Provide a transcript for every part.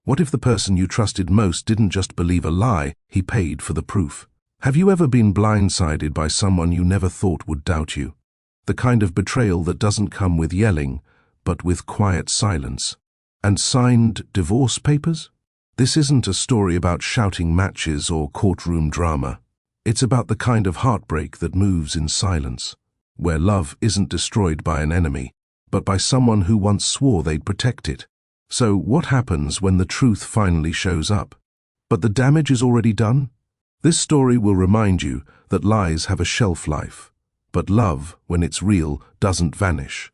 What if the person you trusted most didn't just believe a lie, he paid for the proof? Have you ever been blindsided by someone you never thought would doubt you? The kind of betrayal that doesn't come with yelling, but with quiet silence. And signed divorce papers? This isn't a story about shouting matches or courtroom drama. It's about the kind of heartbreak that moves in silence, where love isn't destroyed by an enemy, but by someone who once swore they'd protect it. So what happens when the truth finally shows up? But the damage is already done? This story will remind you that lies have a shelf life, but love, when it's real, doesn't vanish.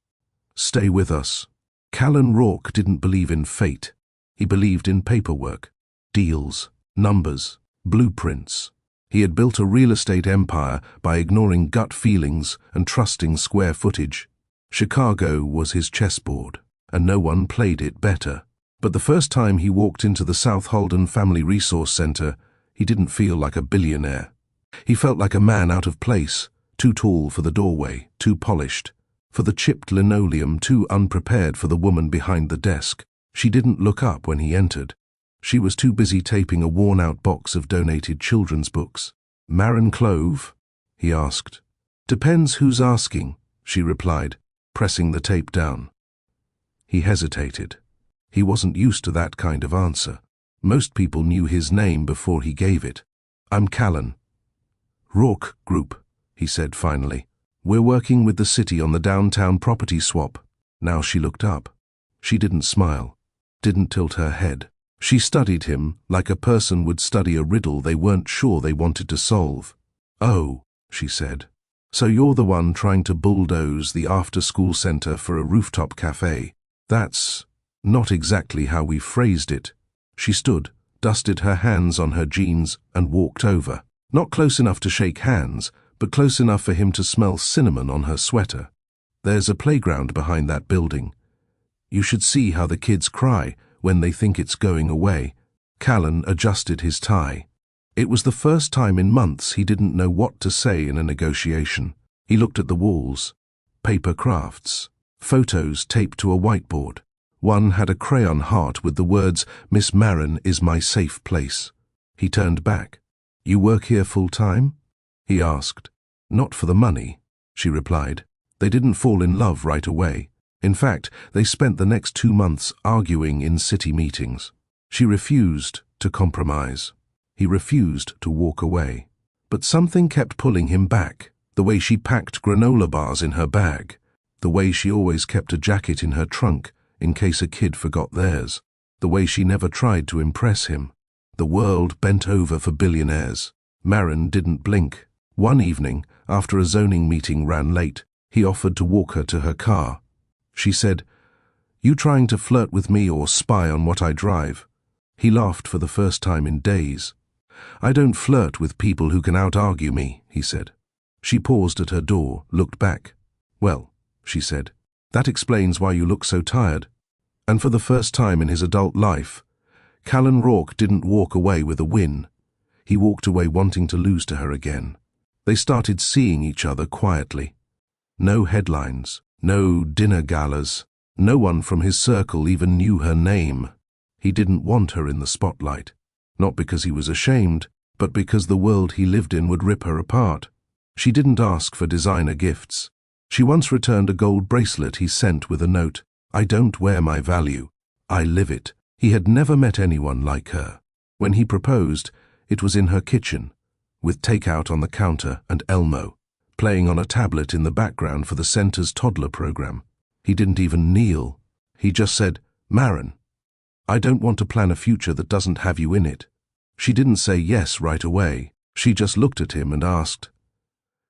Stay with us. Callan Rourke didn't believe in fate. He believed in paperwork, deals, numbers, blueprints. He had built a real estate empire by ignoring gut feelings and trusting square footage. Chicago was his chessboard, and no one played it better. But the first time he walked into the South Holden Family Resource Center, he didn't feel like a billionaire. He felt like a man out of place, too tall for the doorway, too polished. For the chipped linoleum, too unprepared for the woman behind the desk. She didn't look up when he entered. She was too busy taping a worn-out box of donated children's books. "Marin Clove?" he asked. "Depends who's asking," she replied, pressing the tape down. He hesitated. He wasn't used to that kind of answer. Most people knew his name before he gave it. "I'm Callan." "Rourke Group," he said finally. "We're working with the city on the downtown property swap." Now she looked up. She didn't smile, didn't tilt her head. She studied him like a person would study a riddle they weren't sure they wanted to solve. "Oh," she said. "So you're the one trying to bulldoze the after-school center for a rooftop cafe. That's not exactly how we phrased it." She stood, dusted her hands on her jeans, and walked over. Not close enough to shake hands, but close enough for him to smell cinnamon on her sweater. "There's a playground behind that building. You should see how the kids cry when they think it's going away." Callan adjusted his tie. It was the first time in months he didn't know what to say in a negotiation. He looked at the walls. Paper crafts. Photos taped to a whiteboard. One had a crayon heart with the words, "Miss Marin is my safe place." He turned back. "You work here full-time?" he asked. "Not for the money," she replied. They didn't fall in love right away. In fact, they spent the next 2 months arguing in city meetings. She refused to compromise. He refused to walk away. But something kept pulling him back. The way she packed granola bars in her bag. The way she always kept a jacket in her trunk in case a kid forgot theirs. The way she never tried to impress him. The world bent over for billionaires. Marin didn't blink. One evening, after a zoning meeting ran late, he offered to walk her to her car. She said, "You trying to flirt with me or spy on what I drive?" He laughed for the first time in days. "I don't flirt with people who can out-argue me," he said. She paused at her door, looked back. "Well," she said, "that explains why you look so tired." And for the first time in his adult life, Callan Rourke didn't walk away with a win. He walked away wanting to lose to her again. They started seeing each other quietly. No headlines. No dinner galas. No one from his circle even knew her name. He didn't want her in the spotlight. Not because he was ashamed, but because the world he lived in would rip her apart. She didn't ask for designer gifts. She once returned a gold bracelet he sent with a note, "I don't wear my value. I live it." He had never met anyone like her. When he proposed, it was in her kitchen, with takeout on the counter and Elmo playing on a tablet in the background for the center's toddler program. He didn't even kneel. He just said, "Marin, I don't want to plan a future that doesn't have you in it." She didn't say yes right away. She just looked at him and asked,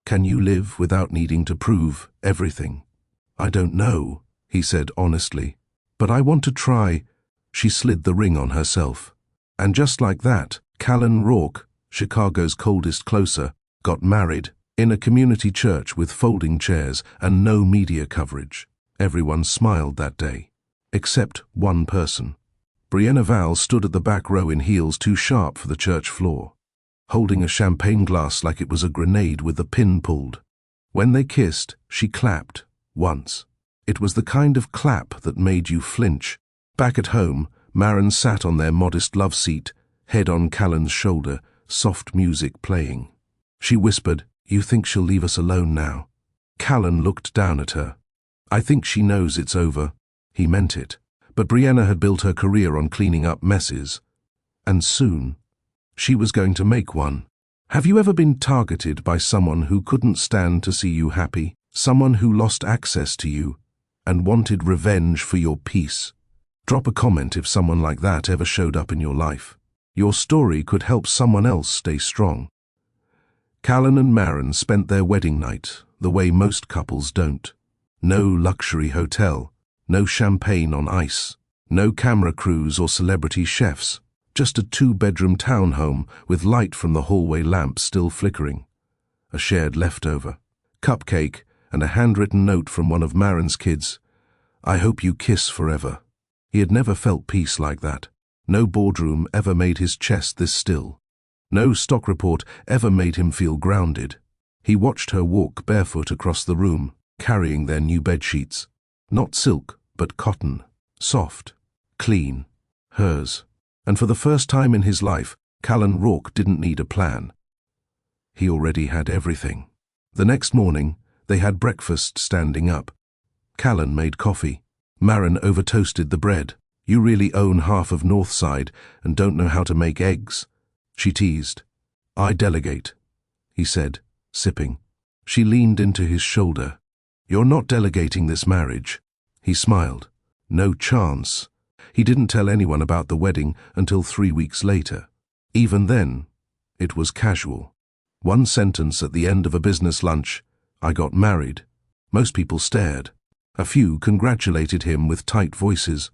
"Can you live without needing to prove everything?" "I don't know," he said honestly, "but I want to try." She slid the ring on herself. And just like that, Callan Rourke, Chicago's coldest closer, got married. In a community church with folding chairs and no media coverage. Everyone smiled that day. Except one person. Brianna Val stood at the back row in heels too sharp for the church floor, holding a champagne glass like it was a grenade with the pin pulled. When they kissed, she clapped, once. It was the kind of clap that made you flinch. Back at home, Maren sat on their modest love seat, head on Callan's shoulder, soft music playing. She whispered, "You think she'll leave us alone now?" Callan looked down at her. "I think she knows it's over." He meant it. But Brianna had built her career on cleaning up messes. And soon, she was going to make one. Have you ever been targeted by someone who couldn't stand to see you happy? Someone who lost access to you and wanted revenge for your peace? Drop a comment if someone like that ever showed up in your life. Your story could help someone else stay strong. Callan and Maren spent their wedding night the way most couples don't. No luxury hotel, no champagne on ice, no camera crews or celebrity chefs, just a two-bedroom townhome with light from the hallway lamp still flickering. A shared leftover, cupcake, and a handwritten note from one of Maren's kids. "I hope you kiss forever." He had never felt peace like that. No boardroom ever made his chest this still. No stock report ever made him feel grounded. He watched her walk barefoot across the room, carrying their new bedsheets. Not silk, but cotton. Soft. Clean. Hers. And for the first time in his life, Callan Rourke didn't need a plan. He already had everything. The next morning, they had breakfast standing up. Callan made coffee. Maren over-toasted the bread. "You really own half of Northside and don't know how to make eggs," she teased. "I delegate," he said, sipping. She leaned into his shoulder. "You're not delegating this marriage." He smiled. No chance. He didn't tell anyone about the wedding until 3 weeks later. Even then, it was casual. One sentence at the end of a business lunch, "I got married." Most people stared. A few congratulated him with tight voices.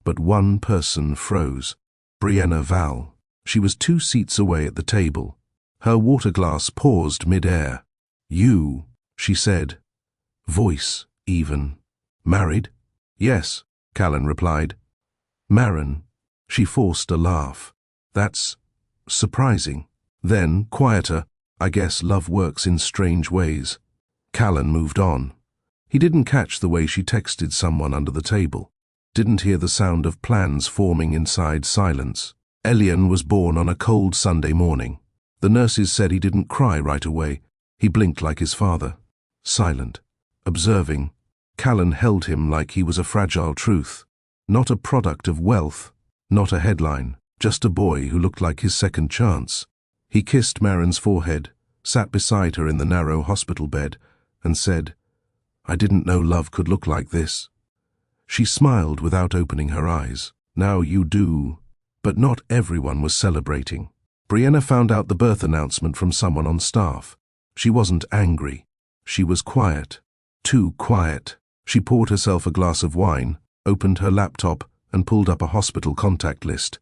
But one person froze. Brianna Val. She was 2 seats away at the table. Her water glass paused mid-air. "You," she said. Voice even. "Married?" "Yes," Callan replied. "Maren." She forced a laugh. "That's surprising." Then, quieter, "I guess love works in strange ways." Callan moved on. He didn't catch the way she texted someone under the table. Didn't hear the sound of plans forming inside silence. Elian was born on a cold Sunday morning. The nurses said he didn't cry right away. He blinked like his father. Silent. Observing. Callan held him like he was a fragile truth. Not a product of wealth. Not a headline. Just a boy who looked like his second chance. He kissed Maren's forehead, sat beside her in the narrow hospital bed, and said, "I didn't know love could look like this." She smiled without opening her eyes. "Now you do." But not everyone was celebrating. Brianna found out the birth announcement from someone on staff. She wasn't angry. She was quiet. Too quiet. She poured herself a glass of wine, opened her laptop, and pulled up a hospital contact list.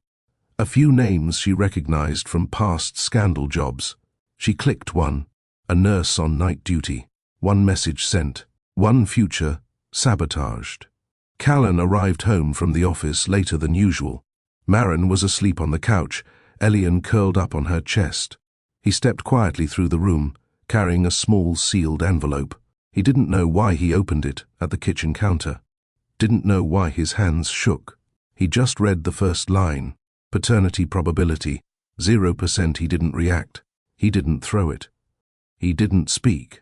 A few names she recognized from past scandal jobs. She clicked one. A nurse on night duty. One message sent. One future sabotaged. Callan arrived home from the office later than usual. Maren was asleep on the couch, Elian curled up on her chest. He stepped quietly through the room, carrying a small sealed envelope. He didn't know why he opened it at the kitchen counter. Didn't know why his hands shook. He just read the first line. Paternity probability, 0%. He didn't react. He didn't throw it. He didn't speak.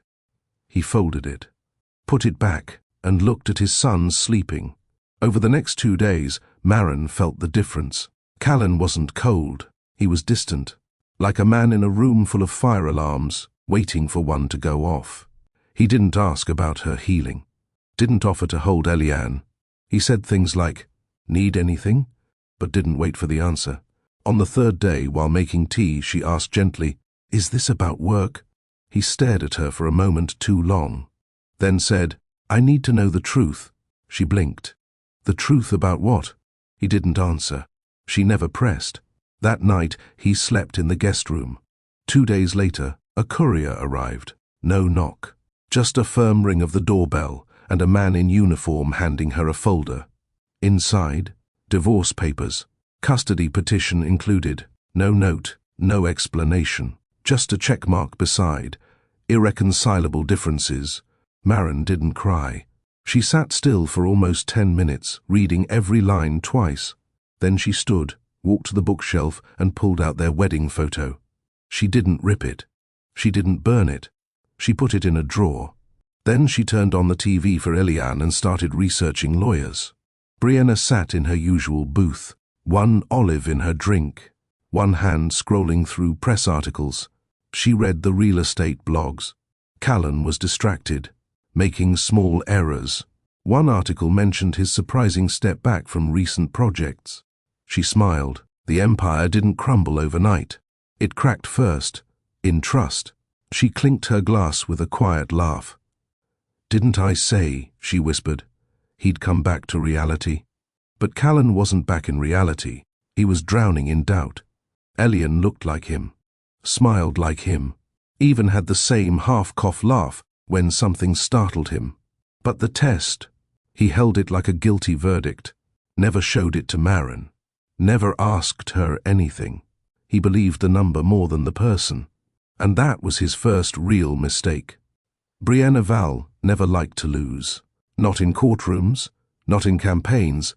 He folded it, put it back, and looked at his son sleeping. Over the next 2 days, Maren felt the difference. Callan wasn't cold. He was distant, like a man in a room full of fire alarms, waiting for one to go off. He didn't ask about her healing. Didn't offer to hold Elian. He said things like, "Need anything?" but didn't wait for the answer. On the 3rd day, while making tea, she asked gently, "Is this about work?" He stared at her for a moment too long, then said, "I need to know the truth." She blinked. The truth about what? He didn't answer. She never pressed. That night, he slept in the guest room. 2 days later, a courier arrived. No knock. Just a firm ring of the doorbell and a man in uniform handing her a folder. Inside, divorce papers. Custody petition included. No note, no explanation. Just a checkmark beside. Irreconcilable differences. Maren didn't cry. She sat still for almost 10 minutes, reading every line twice. Then she stood, walked to the bookshelf and pulled out their wedding photo. She didn't rip it. She didn't burn it. She put it in a drawer. Then she turned on the TV for Eliane and started researching lawyers. Brianna sat in her usual booth, one olive in her drink, one hand scrolling through press articles. She read the real estate blogs. Callan was distracted, making small errors. One article mentioned his surprising step back from recent projects. She smiled. The empire didn't crumble overnight. It cracked first, in trust. She clinked her glass with a quiet laugh. "Didn't I say," she whispered, "he'd come back to reality?" But Callan wasn't back in reality. He was drowning in doubt. Eliane looked like him, smiled like him, even had the same half-cough laugh when something startled him. But the test, he held it like a guilty verdict, never showed it to Maren, never asked her anything. He believed the number more than the person, and that was his first real mistake. Brianna Val never liked to lose, not in courtrooms, not in campaigns,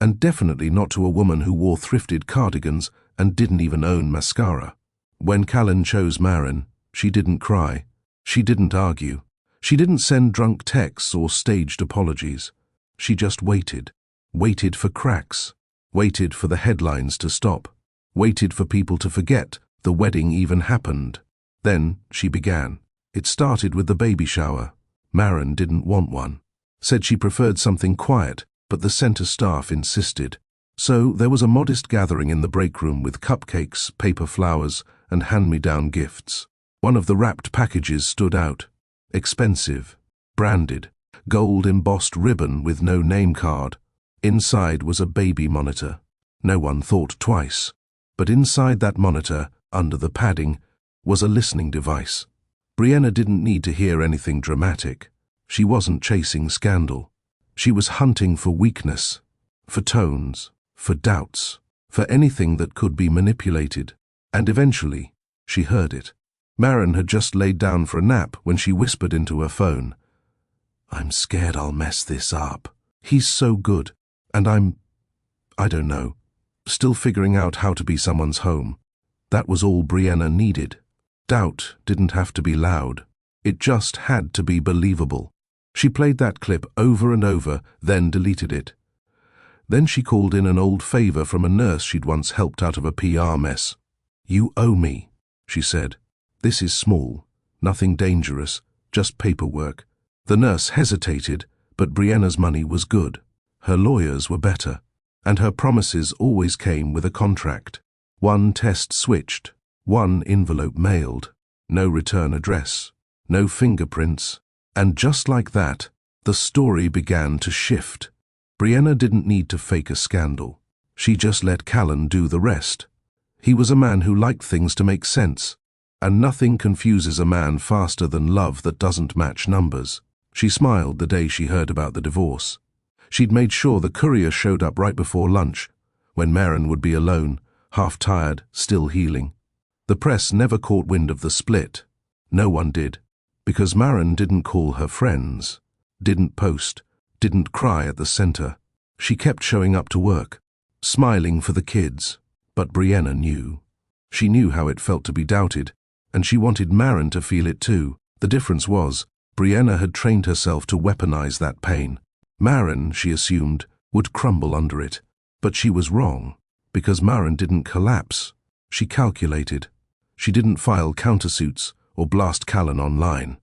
and definitely not to a woman who wore thrifted cardigans and didn't even own mascara. When Callan chose Maren, she didn't cry, she didn't argue, she didn't send drunk texts or staged apologies. She just waited, waited for cracks, waited for the headlines to stop, waited for people to forget the wedding even happened. Then she began. It started with the baby shower. Maren didn't want one, said she preferred something quiet, but the center staff insisted. So there was a modest gathering in the break room with cupcakes, paper flowers, and hand-me-down gifts. One of the wrapped packages stood out. Expensive, branded, gold-embossed ribbon with no name card. Inside was a baby monitor. No one thought twice. But inside that monitor, under the padding, was a listening device. Brianna didn't need to hear anything dramatic. She wasn't chasing scandal. She was hunting for weakness, for tones, for doubts, for anything that could be manipulated. And eventually, she heard it. Maren had just laid down for a nap when she whispered into her phone, "I'm scared I'll mess this up. He's so good, and I don't know, still figuring out how to be someone's home." That was all Brianna needed. Doubt didn't have to be loud. It just had to be believable. She played that clip over and over, then deleted it. Then she called in an old favor from a nurse she'd once helped out of a PR mess. "You owe me," she said. "This is small, nothing dangerous, just paperwork." The nurse hesitated, but Brianna's money was good. Her lawyers were better, and her promises always came with a contract. One test switched, one envelope mailed, no return address, no fingerprints, and just like that, the story began to shift. Brianna didn't need to fake a scandal. She just let Callan do the rest. He was a man who liked things to make sense, and nothing confuses a man faster than love that doesn't match numbers. She smiled the day she heard about the divorce. She'd made sure the courier showed up right before lunch, when Maren would be alone, half-tired, still healing. The press never caught wind of the split. No one did, because Maren didn't call her friends, didn't post, didn't cry at the center. She kept showing up to work, smiling for the kids. But Brianna knew. She knew how it felt to be doubted, and she wanted Maren to feel it too. The difference was, Brianna had trained herself to weaponize that pain. Maren, she assumed, would crumble under it. But she was wrong, because Maren didn't collapse. She calculated. She didn't file countersuits or blast Callan online.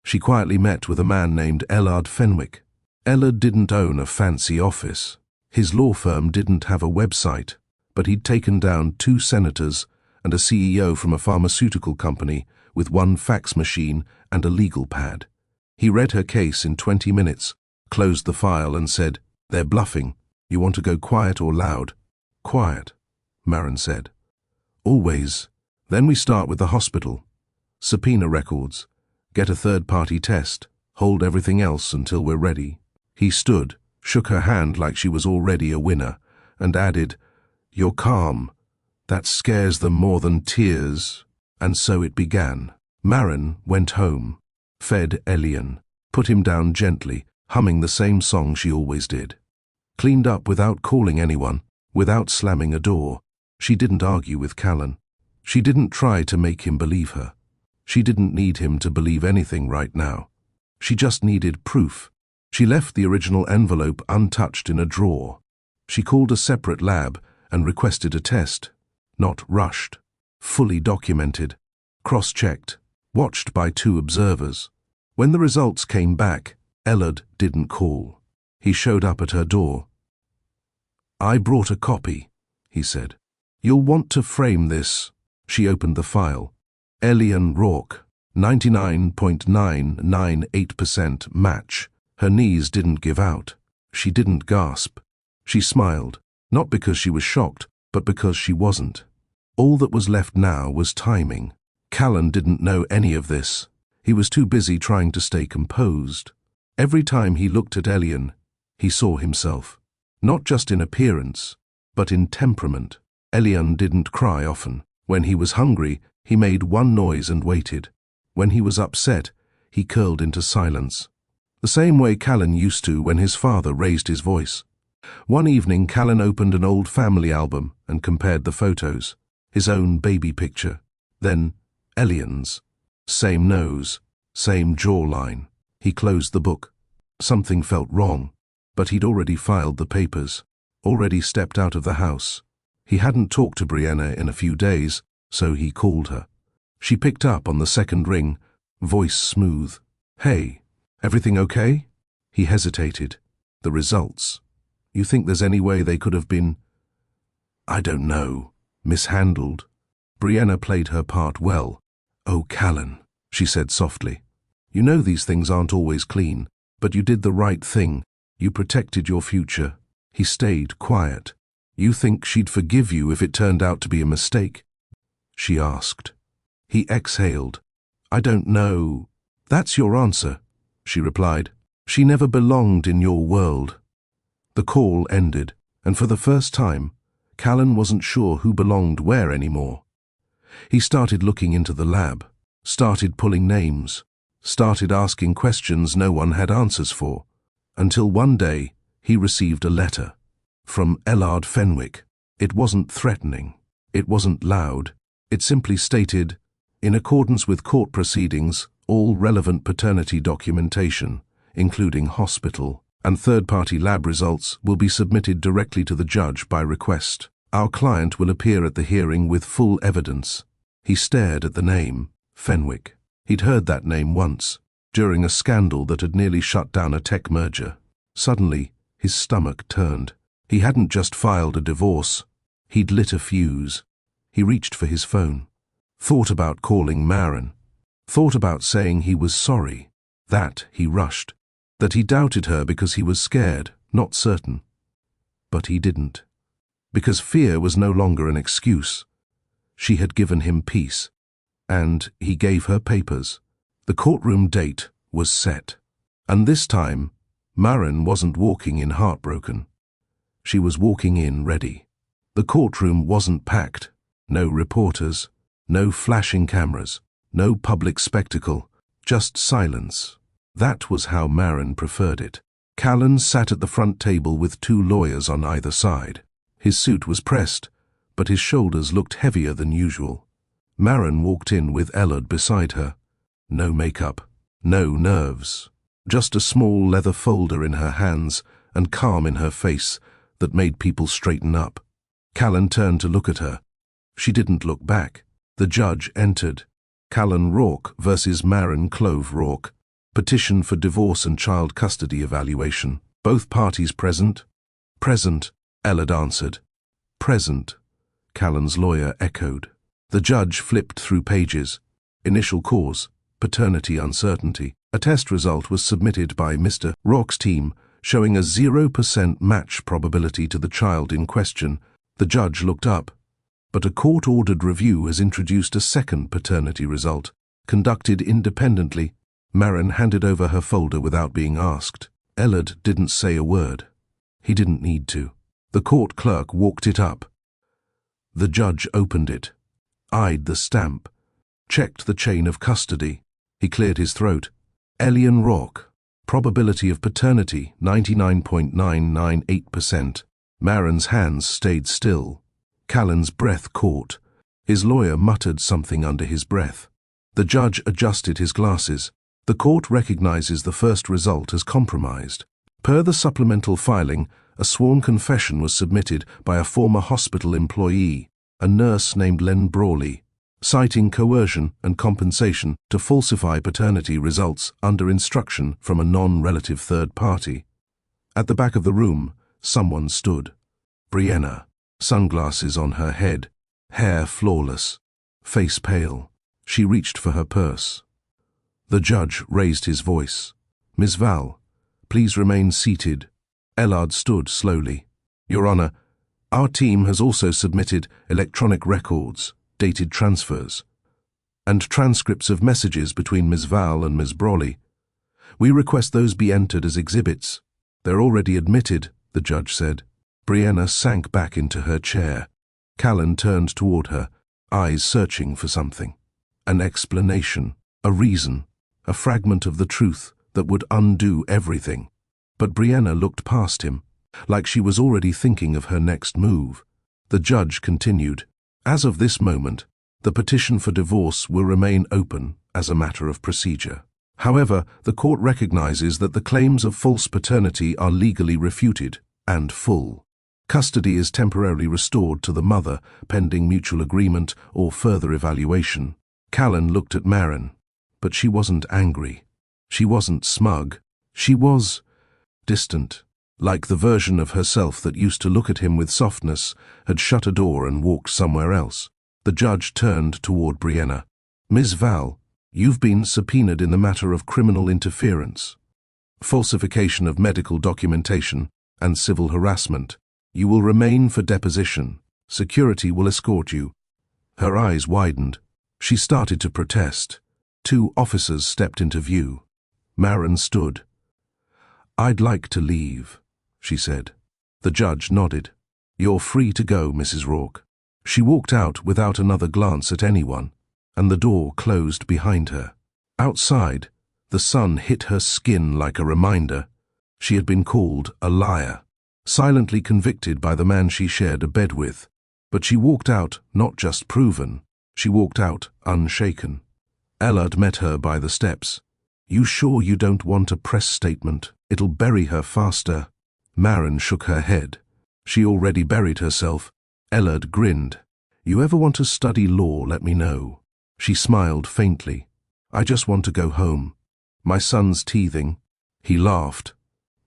She quietly met with a man named Ellard Fenwick. Ellard didn't own a fancy office. His law firm didn't have a website, but he'd taken down 2 senators and a CEO from a pharmaceutical company with 1 fax machine and a legal pad. He read her case in 20 minutes, closed the file and said, "They're bluffing. You want to go quiet or loud?" "Quiet," Maren said. "Always. Then we start with the hospital. Subpoena records. Get a third-party test. Hold everything else until we're ready." He stood, shook her hand like she was already a winner, and added, "You're calm. That scares them more than tears." And so it began. Maren went home, fed Eliane, put him down gently, humming the same song she always did. Cleaned up without calling anyone, without slamming a door. She didn't argue with Callan. She didn't try to make him believe her. She didn't need him to believe anything right now. She just needed proof. She left the original envelope untouched in a drawer. She called a separate lab and requested a test. Not rushed. Fully documented. Cross-checked. Watched by 2 observers. When the results came back, Ellard didn't call. He showed up at her door. "I brought a copy," he said. "You'll want to frame this." She opened the file. Elian Rourke, 99.998% match. Her knees didn't give out. She didn't gasp. She smiled, not because she was shocked, but because she wasn't. All that was left now was timing. Callan didn't know any of this. He was too busy trying to stay composed. Every time he looked at Elian, he saw himself. Not just in appearance, but in temperament. Elian didn't cry often. When he was hungry, he made one noise and waited. When he was upset, he curled into silence. The same way Callan used to when his father raised his voice. One evening, Callan opened an old family album and compared the photos. His own baby picture. Then Elian's. Same nose, same jawline. He closed the book. Something felt wrong, but he'd already filed the papers, already stepped out of the house. He hadn't talked to Brianna in a few days, so he called her. She picked up on the second ring, voice smooth. "Hey, everything okay?" He hesitated. "The results. You think there's any way they could have been, I don't know, mishandled?" Brianna played her part well. "Oh, Callan," she said softly. "You know these things aren't always clean, but you did the right thing. You protected your future." He stayed quiet. "You think she'd forgive you if it turned out to be a mistake?" she asked. He exhaled. "I don't know." "That's your answer," she replied. "She never belonged in your world." The call ended, and for the first time, Callan wasn't sure who belonged where anymore. He started looking into the lab, started pulling names, started asking questions no one had answers for, until one day he received a letter from Ellard Fenwick. It wasn't threatening. It wasn't loud. It simply stated, "In accordance with court proceedings, all relevant paternity documentation, including hospital and third-party lab results, will be submitted directly to the judge by request. Our client will appear at the hearing with full evidence." He stared at the name, Fenwick. He'd heard that name once, during a scandal that had nearly shut down a tech merger. Suddenly, his stomach turned. He hadn't just filed a divorce. He'd lit a fuse. He reached for his phone. Thought about calling Maren. Thought about saying he was sorry. That he rushed. That he doubted her because he was scared, not certain. But he didn't. Because fear was no longer an excuse. She had given him peace. And he gave her papers. The courtroom date was set. And this time, Maren wasn't walking in heartbroken. She was walking in ready. The courtroom wasn't packed. No reporters, no flashing cameras, no public spectacle, just silence. That was how Maren preferred it. Callan sat at the front table with 2 lawyers on either side. His suit was pressed, but his shoulders looked heavier than usual. Maren walked in with Ellard beside her. No makeup, no nerves. Just a small leather folder in her hands and calm in her face that made people straighten up. Callan turned to look at her. She didn't look back. The judge entered. Callan Rourke versus Maren Clove Rourke. Petition for divorce and child custody evaluation. Both parties present? Present, Ellard answered. Present, Callan's lawyer echoed. The judge flipped through pages. Initial cause, paternity uncertainty. A test result was submitted by Mr. Rourke's team, showing a 0% match probability to the child in question. The judge looked up. But a court-ordered review has introduced a second paternity result, conducted independently. Maren handed over her folder without being asked. Ellard didn't say a word. He didn't need to. The court clerk walked it up. The judge opened it, eyed the stamp, checked the chain of custody. He cleared his throat. Elian Rourke. Probability of paternity, 99.998%. Maren's hands stayed still. Callan's breath caught. His lawyer muttered something under his breath. The judge adjusted his glasses. The court recognizes the first result as compromised. Per the supplemental filing, a sworn confession was submitted by a former hospital employee, a nurse named Len Brawley, citing coercion and compensation to falsify paternity results under instruction from a non-relative third party. At the back of the room, someone stood. Brianna, sunglasses on her head, hair flawless, face pale. She reached for her purse. The judge raised his voice. "Miss Val, please remain seated." Ellard stood slowly. "Your Honor, our team has also submitted electronic records, dated transfers, and transcripts of messages between Ms. Val and Ms. Brawley. We request those be entered as exhibits." "They're already admitted," the judge said. Brianna sank back into her chair. Callan turned toward her, eyes searching for something. An explanation, a reason, a fragment of the truth that would undo everything. But Brianna looked past him, like she was already thinking of her next move. The judge continued, "As of this moment, the petition for divorce will remain open as a matter of procedure. However, the court recognizes that the claims of false paternity are legally refuted and full. Custody is temporarily restored to the mother pending mutual agreement or further evaluation." Callan looked at Maren, but she wasn't angry. She wasn't smug. She was distant, like the version of herself that used to look at him with softness, had shut a door and walked somewhere else. The judge turned toward Brianna. "Ms. Val, you've been subpoenaed in the matter of criminal interference, falsification of medical documentation, and civil harassment. You will remain for deposition. Security will escort you." Her eyes widened. She started to protest. 2 officers stepped into view. Maren stood. "I'd like to leave," she said. The judge nodded. "You're free to go, Mrs. Rourke." She walked out without another glance at anyone, and the door closed behind her. Outside, the sun hit her skin like a reminder. She had been called a liar, silently convicted by the man she shared a bed with. But she walked out not just proven, she walked out unshaken. Ellard met her by the steps. "You sure you don't want a press statement? It'll bury her faster." Maren shook her head. She already buried herself. Ellard grinned. "You ever want to study law, let me know." She smiled faintly. "I just want to go home. My son's teething." He laughed.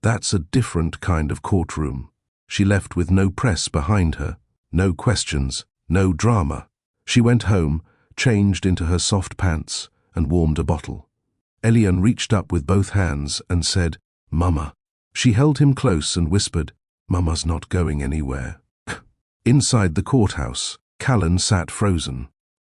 "That's a different kind of courtroom." She left with no press behind her, no questions, no drama. She went home, changed into her soft pants, and warmed a bottle. Elian reached up with both hands and said, "Mama." She held him close and whispered, "Mama's not going anywhere." Inside the courthouse, Callan sat frozen.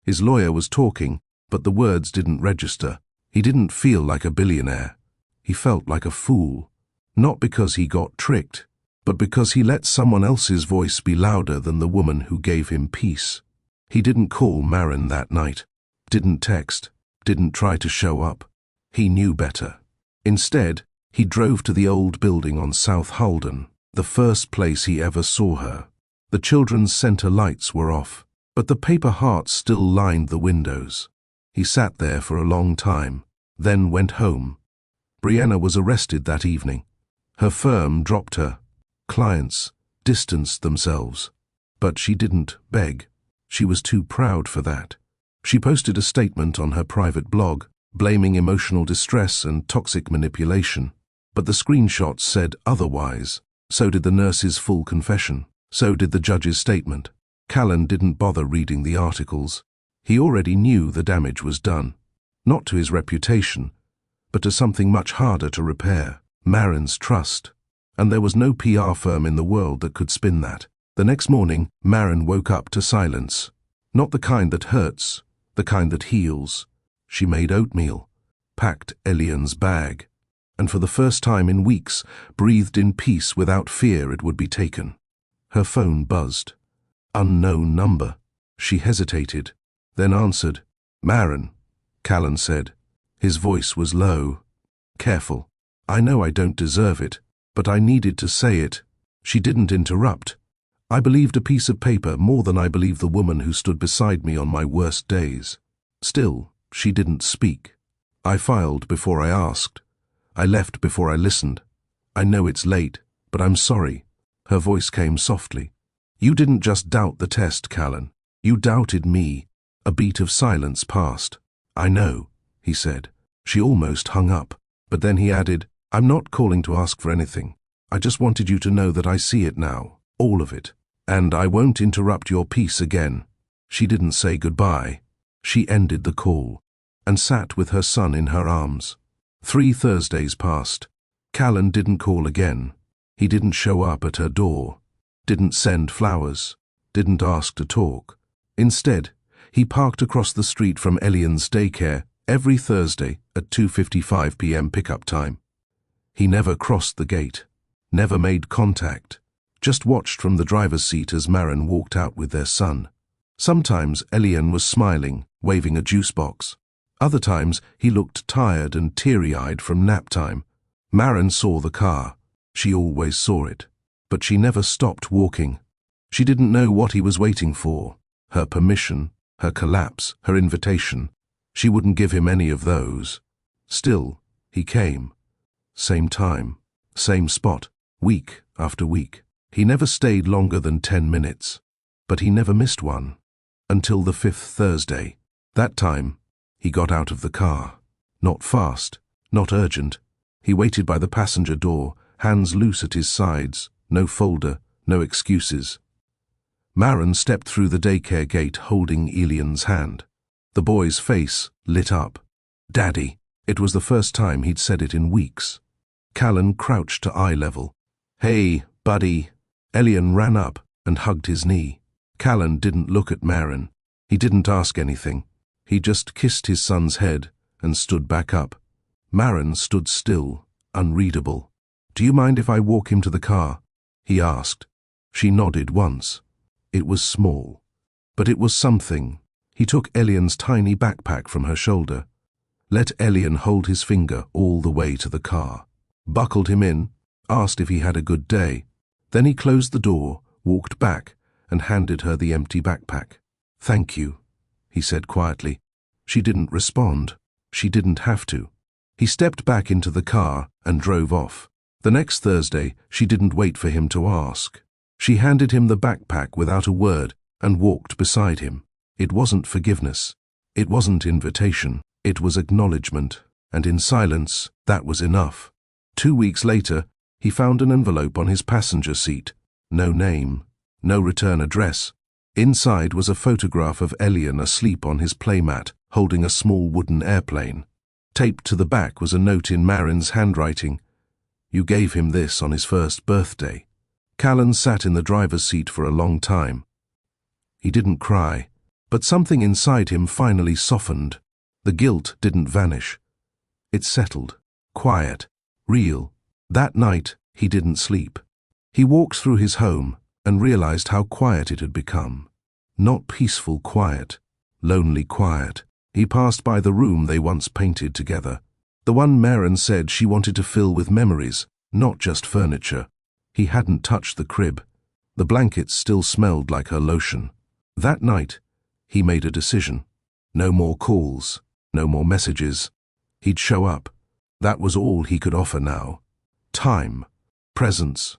His lawyer was talking, but the words didn't register. He didn't feel like a billionaire. He felt like a fool. Not because he got tricked, but because he let someone else's voice be louder than the woman who gave him peace. He didn't call Maren that night, didn't text, didn't try to show up. He knew better. Instead, he drove to the old building on South Halden, the first place he ever saw her. The children's center lights were off, but the paper hearts still lined the windows. He sat there for a long time, then went home. Brianna was arrested that evening. Her firm dropped her. Clients distanced themselves. But she didn't beg. She was too proud for that. She posted a statement on her private blog, blaming emotional distress and toxic manipulation. But the screenshots said otherwise. So did the nurse's full confession. So did the judge's statement. Callan didn't bother reading the articles. He already knew the damage was done. Not to his reputation, but to something much harder to repair, Maren's trust. And there was no PR firm in the world that could spin that. The next morning, Maren woke up to silence. Not the kind that hurts, the kind that heals. She made oatmeal, packed Elian's bag, and for the first time in weeks, breathed in peace without fear it would be taken. Her phone buzzed. Unknown number. She hesitated, then answered. "Maren," Callan said. His voice was low. "Careful. I know I don't deserve it, but I needed to say it. She didn't interrupt. I believed a piece of paper more than I believed the woman who stood beside me on my worst days. Still, she didn't speak. I filed before I asked. I left before I listened. I know it's late, but I'm sorry. Her voice came softly. You didn't just doubt the test, Callan. You doubted me. A beat of silence passed. I know, he said. She almost hung up, but then he added, I'm not calling to ask for anything. I just wanted you to know that I see it now, all of it. And I won't interrupt your peace again. She didn't say goodbye. She ended the call and sat with her son in her arms. 3 Thursdays passed. Callan didn't call again. He didn't show up at her door, didn't send flowers, didn't ask to talk. Instead, he parked across the street from Billionaire's daycare every Thursday at 2:55 p.m. pickup time. He never crossed the gate, never made contact, just watched from the driver's seat as Maren walked out with their son. Sometimes Billionaire was smiling, waving a juice box. Other times he looked tired and teary-eyed from nap time. Maren saw the car. She always saw it. But she never stopped walking. She didn't know what he was waiting for. Her permission, her collapse, her invitation. She wouldn't give him any of those. Still, he came. Same time, same spot, week after week. He never stayed longer than 10 minutes, but he never missed one. Until the 5th Thursday. That time, he got out of the car. Not fast, not urgent. He waited by the passenger door, hands loose at his sides, no folder, no excuses. Maren stepped through the daycare gate holding Billionaire's hand. The boy's face lit up. Daddy. It was the first time he'd said it in weeks. Callan crouched to eye level. Hey, buddy. Billionaire ran up and hugged his knee. Callan didn't look at Maren. He didn't ask anything. He just kissed his son's head and stood back up. Maren stood still, unreadable. Do you mind if I walk him to the car? He asked. She nodded once. It was small, but it was something. He took Billionaire's tiny backpack from her shoulder, let Billionaire hold his finger all the way to the car, buckled him in, asked if he had a good day. Then he closed the door, walked back, and handed her the empty backpack. Thank you, he said quietly. She didn't respond. She didn't have to. He stepped back into the car and drove off. The next Thursday, she didn't wait for him to ask. She handed him the backpack without a word and walked beside him. It wasn't forgiveness. It wasn't invitation. It was acknowledgement. And in silence, that was enough. 2 weeks later, he found an envelope on his passenger seat. No name, no return address. Inside was a photograph of Billionaire asleep on his playmat, holding a small wooden airplane. Taped to the back was a note in Maren's handwriting. You gave him this on his first birthday. Callan sat in the driver's seat for a long time. He didn't cry, but something inside him finally softened. The guilt didn't vanish. It settled, quiet, real. That night, he didn't sleep. He walked through his home and realized how quiet it had become. Not peaceful quiet, lonely quiet. He passed by the room they once painted together. The one Maren said she wanted to fill with memories, not just furniture. He hadn't touched the crib. The blankets still smelled like her lotion. That night, he made a decision. No more calls, no more messages. He'd show up. That was all he could offer now. Time, presence,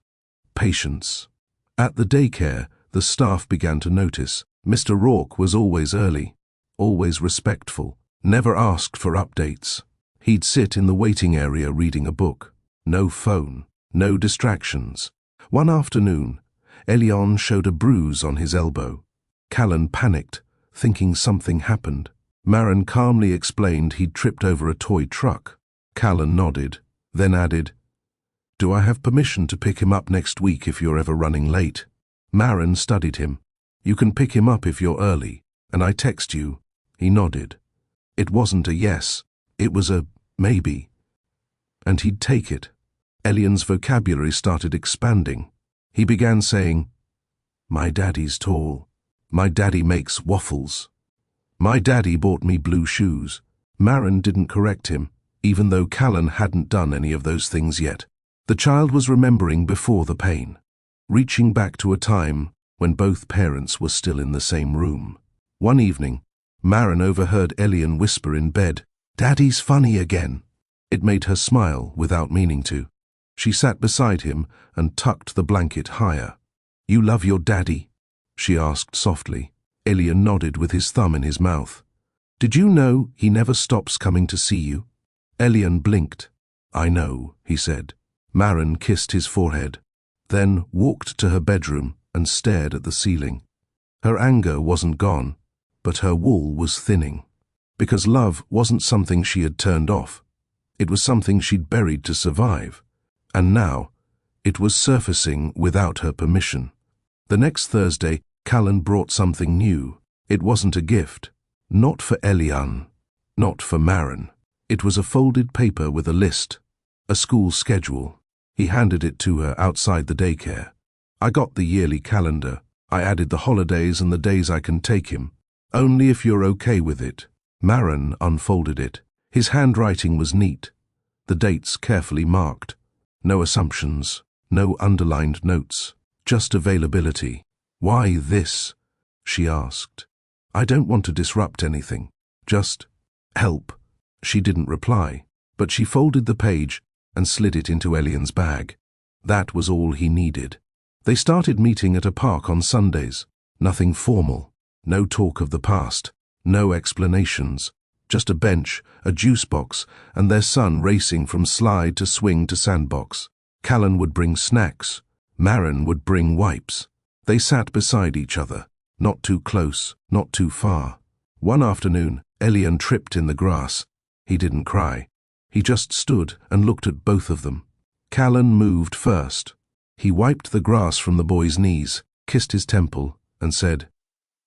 patience. At the daycare, the staff began to notice. Mr. Rourke was always early, always respectful, never asked for updates. He'd sit in the waiting area reading a book. No phone, no distractions. One afternoon, Billionaire showed a bruise on his elbow. Callan panicked, thinking something happened. Maren calmly explained he'd tripped over a toy truck. Callan nodded, then added, Do I have permission to pick him up next week if you're ever running late? Maren studied him. You can pick him up if you're early, and I text you. He nodded. It wasn't a yes, it was a maybe. And he'd take it. Billionaire's vocabulary started expanding. He began saying, My daddy's tall. My daddy makes waffles. My daddy bought me blue shoes. Maren didn't correct him, even though Callan hadn't done any of those things yet. The child was remembering before the pain. reaching back to a time when both parents were still in the same room. One evening, Maren overheard Elian whisper in bed, "Daddy's funny again." It made her smile without meaning to. She sat beside him and tucked the blanket higher. "You love your daddy?" she asked softly. Elian nodded with his thumb in his mouth. "Did you know he never stops coming to see you?" Elian blinked. "I know," he said. Maren kissed his forehead, then walked to her bedroom and stared at the ceiling. Her anger wasn't gone, but her wool was thinning. Because love wasn't something she had turned off. It was something she'd buried to survive. And now, it was surfacing without her permission. The next Thursday, Callan brought something new. It wasn't a gift. Not for Elian. Not for Maren. It was a folded paper with a list. A school schedule. He handed it to her outside the daycare. "I got the yearly calendar. I added the holidays and the days I can take him. Only if you're okay with it." Maren unfolded it. His handwriting was neat. The dates carefully marked. No assumptions. No underlined notes. Just availability. "Why this?" she asked. "I don't want to disrupt anything. Just help." She didn't reply, but she folded the page and slid it into Elian's bag. That was all he needed. They started meeting at a park on Sundays. Nothing formal. No talk of the past. No explanations. Just a bench, a juice box, and their son racing from slide to swing to sandbox. Callan would bring snacks. Maren would bring wipes. They sat beside each other, not too close, not too far. One afternoon, Elian tripped in the grass. He didn't cry. He just stood and looked at both of them. Callan moved first. He wiped the grass from the boy's knees, kissed his temple, and said,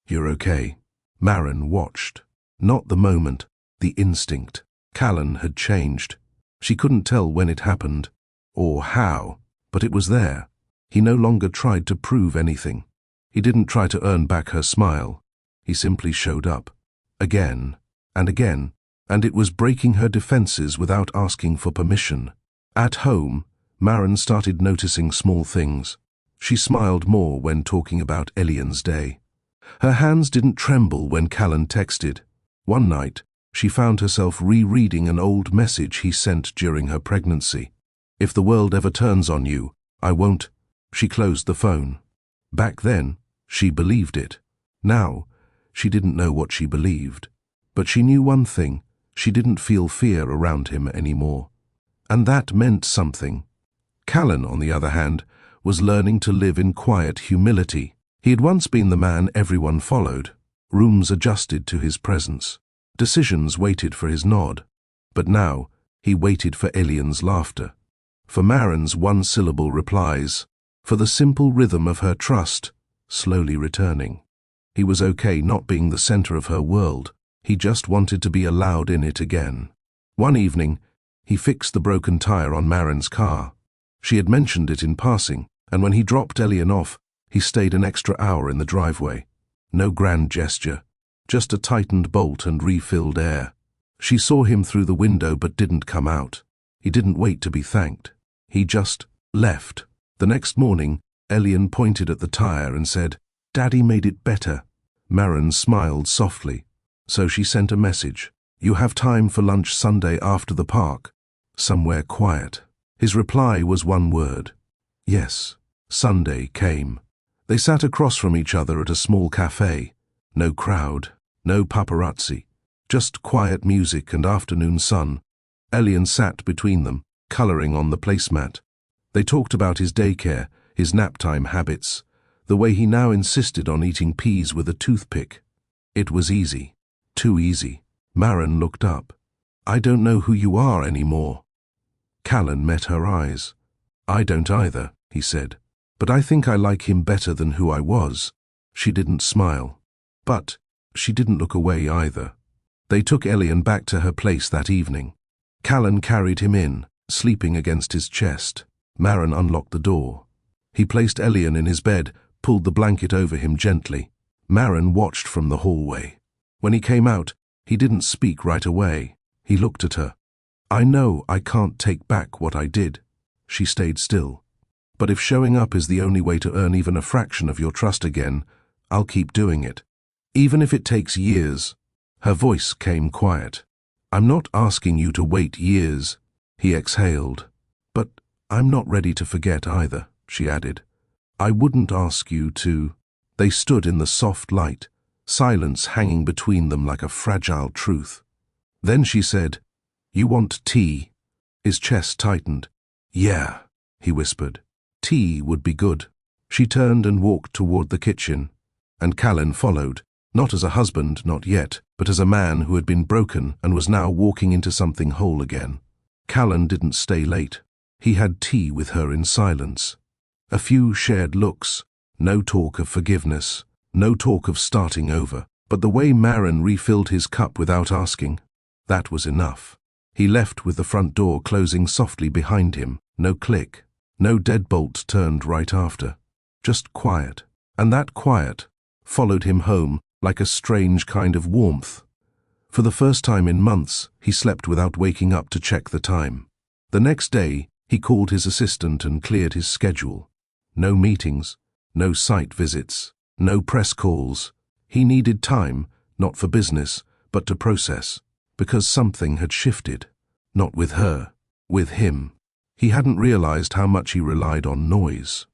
"You're okay." Maren watched. Not the moment, the instinct. Callan had changed. She couldn't tell when it happened, or how, but it was there. He no longer tried to prove anything. He didn't try to earn back her smile. He simply showed up. Again, and it was breaking her defenses without asking for permission. At home, Maren started noticing small things. She smiled more when talking about Elian's day. Her hands didn't tremble when Callan texted. One night, she found herself rereading an old message he sent during her pregnancy. "If the world ever turns on you, I won't." She closed the phone. Back then, she believed it. Now, she didn't know what she believed. But she knew one thing. She didn't feel fear around him anymore. And that meant something. Callan, on the other hand, was learning to live in quiet humility. He had once been the man everyone followed. Rooms adjusted to his presence. Decisions waited for his nod. But now, he waited for Elian's laughter. For Maren's one-syllable replies. For the simple rhythm of her trust, slowly returning. He was okay not being the center of her world. He just wanted to be allowed in it again. One evening, he fixed the broken tire on Maren's car. She had mentioned it in passing, and when he dropped Elian off, he stayed an extra hour in the driveway. No grand gesture, just a tightened bolt and refilled air. She saw him through the window but didn't come out. He didn't wait to be thanked. He just left. The next morning, Elian pointed at the tire and said, "Daddy made it better." Maren smiled softly. So she sent a message. "You have time for lunch Sunday after the park? Somewhere quiet." His reply was one word. Yes. Sunday came. They sat across from each other at a small cafe. No crowd, no paparazzi. Just quiet music and afternoon sun. Elian sat between them, coloring on the placemat. They talked about his daycare, his naptime habits, the way he now insisted on eating peas with a toothpick. It was easy. Too easy. Maren looked up. "I don't know who you are anymore." Callan met her eyes. "I don't either," he said. "But I think I like him better than who I was." She didn't smile. But she didn't look away either. They took Elian back to her place that evening. Callan carried him in, sleeping against his chest. Maren unlocked the door. He placed Elian in his bed, pulled the blanket over him gently. Maren watched from the hallway. When he came out, he didn't speak right away. He looked at her. "I know I can't take back what I did." She stayed still. But if showing up is the only way to earn even a fraction of your trust again, I'll keep doing it. Even if it takes years." Her voice came quiet. "I'm not asking you to wait years," he exhaled. "But I'm not ready to forget either," she added. "I wouldn't ask you to." They stood in the soft light, silence hanging between them like a fragile truth. Then she said, "You want tea?" His chest tightened. "Yeah," he whispered. Tea would be good. She turned and walked toward the kitchen, and Callan followed, not as a husband, not yet, but as a man who had been broken and was now walking into something whole again. Callan didn't stay late. He had tea with her in silence. A few shared looks, no talk of forgiveness, no talk of starting over, but the way Maren refilled his cup without asking, that was enough. He left with the front door closing softly behind him, no click. No deadbolt turned right after, just quiet, and that quiet followed him home like a strange kind of warmth. For the first time in months, he slept without waking up to check the time. The next day, he called his assistant and cleared his schedule. No meetings, no site visits, no press calls. He needed time, not for business, but to process, because something had shifted, not with her, with him. He hadn't realized how much he relied on noise.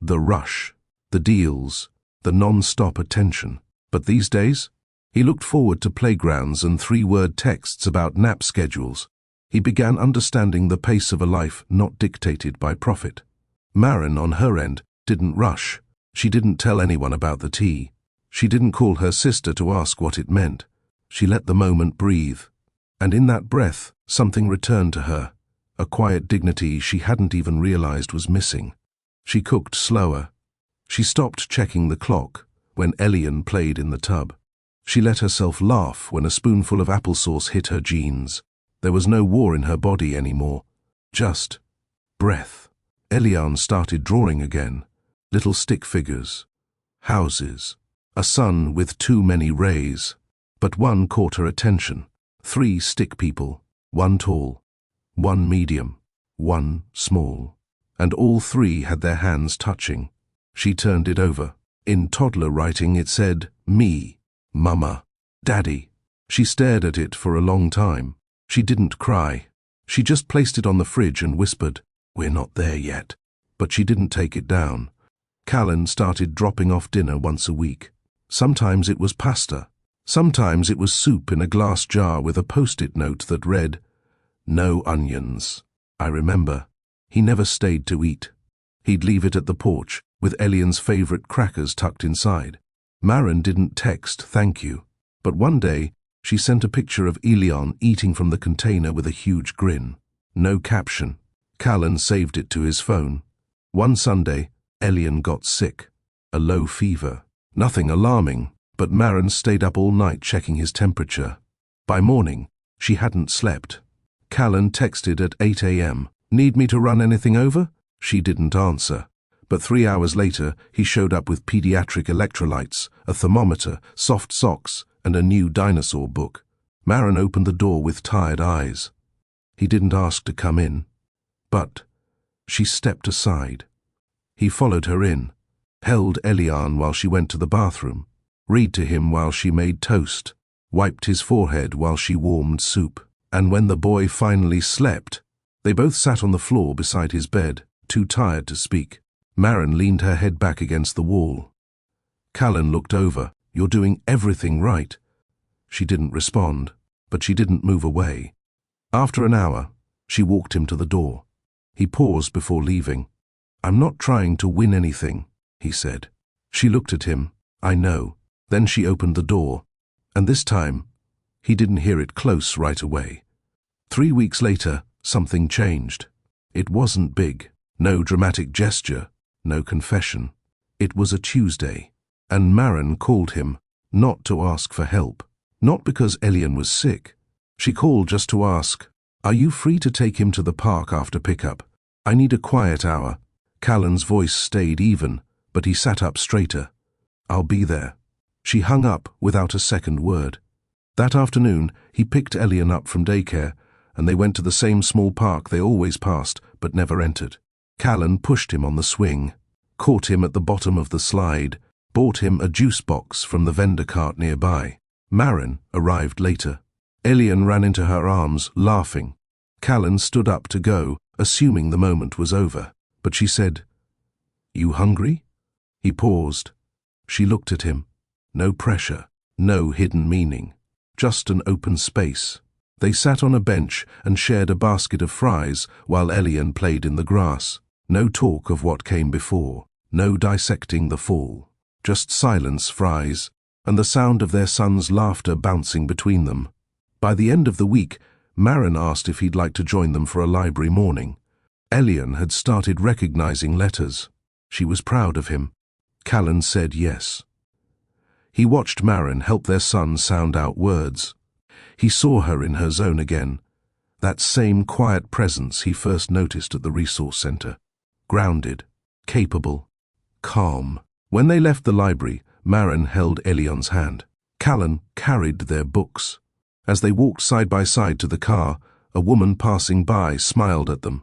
The rush, the deals, the non-stop attention. But these days, he looked forward to playgrounds and three-word texts about nap schedules. He began understanding the pace of a life not dictated by profit. Maren, on her end, didn't rush. She didn't tell anyone about the tea. She didn't call her sister to ask what it meant. She let the moment breathe. And in that breath, something returned to her. A quiet dignity she hadn't even realized was missing. She cooked slower. She stopped checking the clock when Elian played in the tub. She let herself laugh when a spoonful of applesauce hit her jeans. There was no war in her body anymore. Just breath. Elian started drawing again. Little stick figures. Houses. A sun with too many rays. But one caught her attention. 3 stick people. 1 tall. 1 medium, 1 small, and all 3 had their hands touching. She turned it over. In toddler writing it said, "Me, Mama, Daddy." She stared at it for a long time. She didn't cry. She just placed it on the fridge and whispered, "We're not there yet." But she didn't take it down. Callan started dropping off dinner once a week. Sometimes it was pasta. Sometimes it was soup in a glass jar with a post-it note that read, "No onions." I remember. He never stayed to eat. He'd leave it at the porch, with Elian's favorite crackers tucked inside. Maren didn't text thank you, but one day she sent a picture of Elian eating from the container with a huge grin. No caption. Callan saved it to his phone. One Sunday, Elian got sick. A low fever. Nothing alarming, but Maren stayed up all night checking his temperature. By morning, she hadn't slept. Callan texted at 8 a.m. "Need me to run anything over?" She didn't answer. But 3 hours later, he showed up with pediatric electrolytes, a thermometer, soft socks, and a new dinosaur book. Maren opened the door with tired eyes. He didn't ask to come in. But she stepped aside. He followed her in, held Elian while she went to the bathroom, read to him while she made toast, wiped his forehead while she warmed soup. And when the boy finally slept, they both sat on the floor beside his bed, too tired to speak. Maren leaned her head back against the wall. Callan looked over. "You're doing everything right." She didn't respond, but she didn't move away. After an hour, she walked him to the door. He paused before leaving. "I'm not trying to win anything," he said. She looked at him. "I know." Then she opened the door, and this time, he didn't hear it close right away. 3 weeks later, something changed. It wasn't big, no dramatic gesture, no confession. It was a Tuesday, and Maren called him, not to ask for help, not because Elian was sick. She called just to ask, "Are you free to take him to the park after pickup? I need a quiet hour." Callan's voice stayed even, but he sat up straighter. "I'll be there." She hung up without a second word. That afternoon, he picked Elian up from daycare, and they went to the same small park they always passed but never entered. Callan pushed him on the swing, caught him at the bottom of the slide, bought him a juice box from the vendor cart nearby. Maren arrived later. Elian ran into her arms, laughing. Callan stood up to go, assuming the moment was over. But she said, "You hungry?" He paused. She looked at him. No pressure, no hidden meaning, just an open space. They sat on a bench and shared a basket of fries while Elian played in the grass. No talk of what came before, no dissecting the fall. Just silence, fries, and the sound of their son's laughter bouncing between them. By the end of the week, Maren asked if he'd like to join them for a library morning. Elian had started recognizing letters. She was proud of him. Callan said yes. He watched Maren help their son sound out words. He saw her in her zone again, that same quiet presence he first noticed at the resource center. Grounded, capable, calm. When they left the library, Maren held Elian's hand. Callan carried their books. As they walked side by side to the car, a woman passing by smiled at them.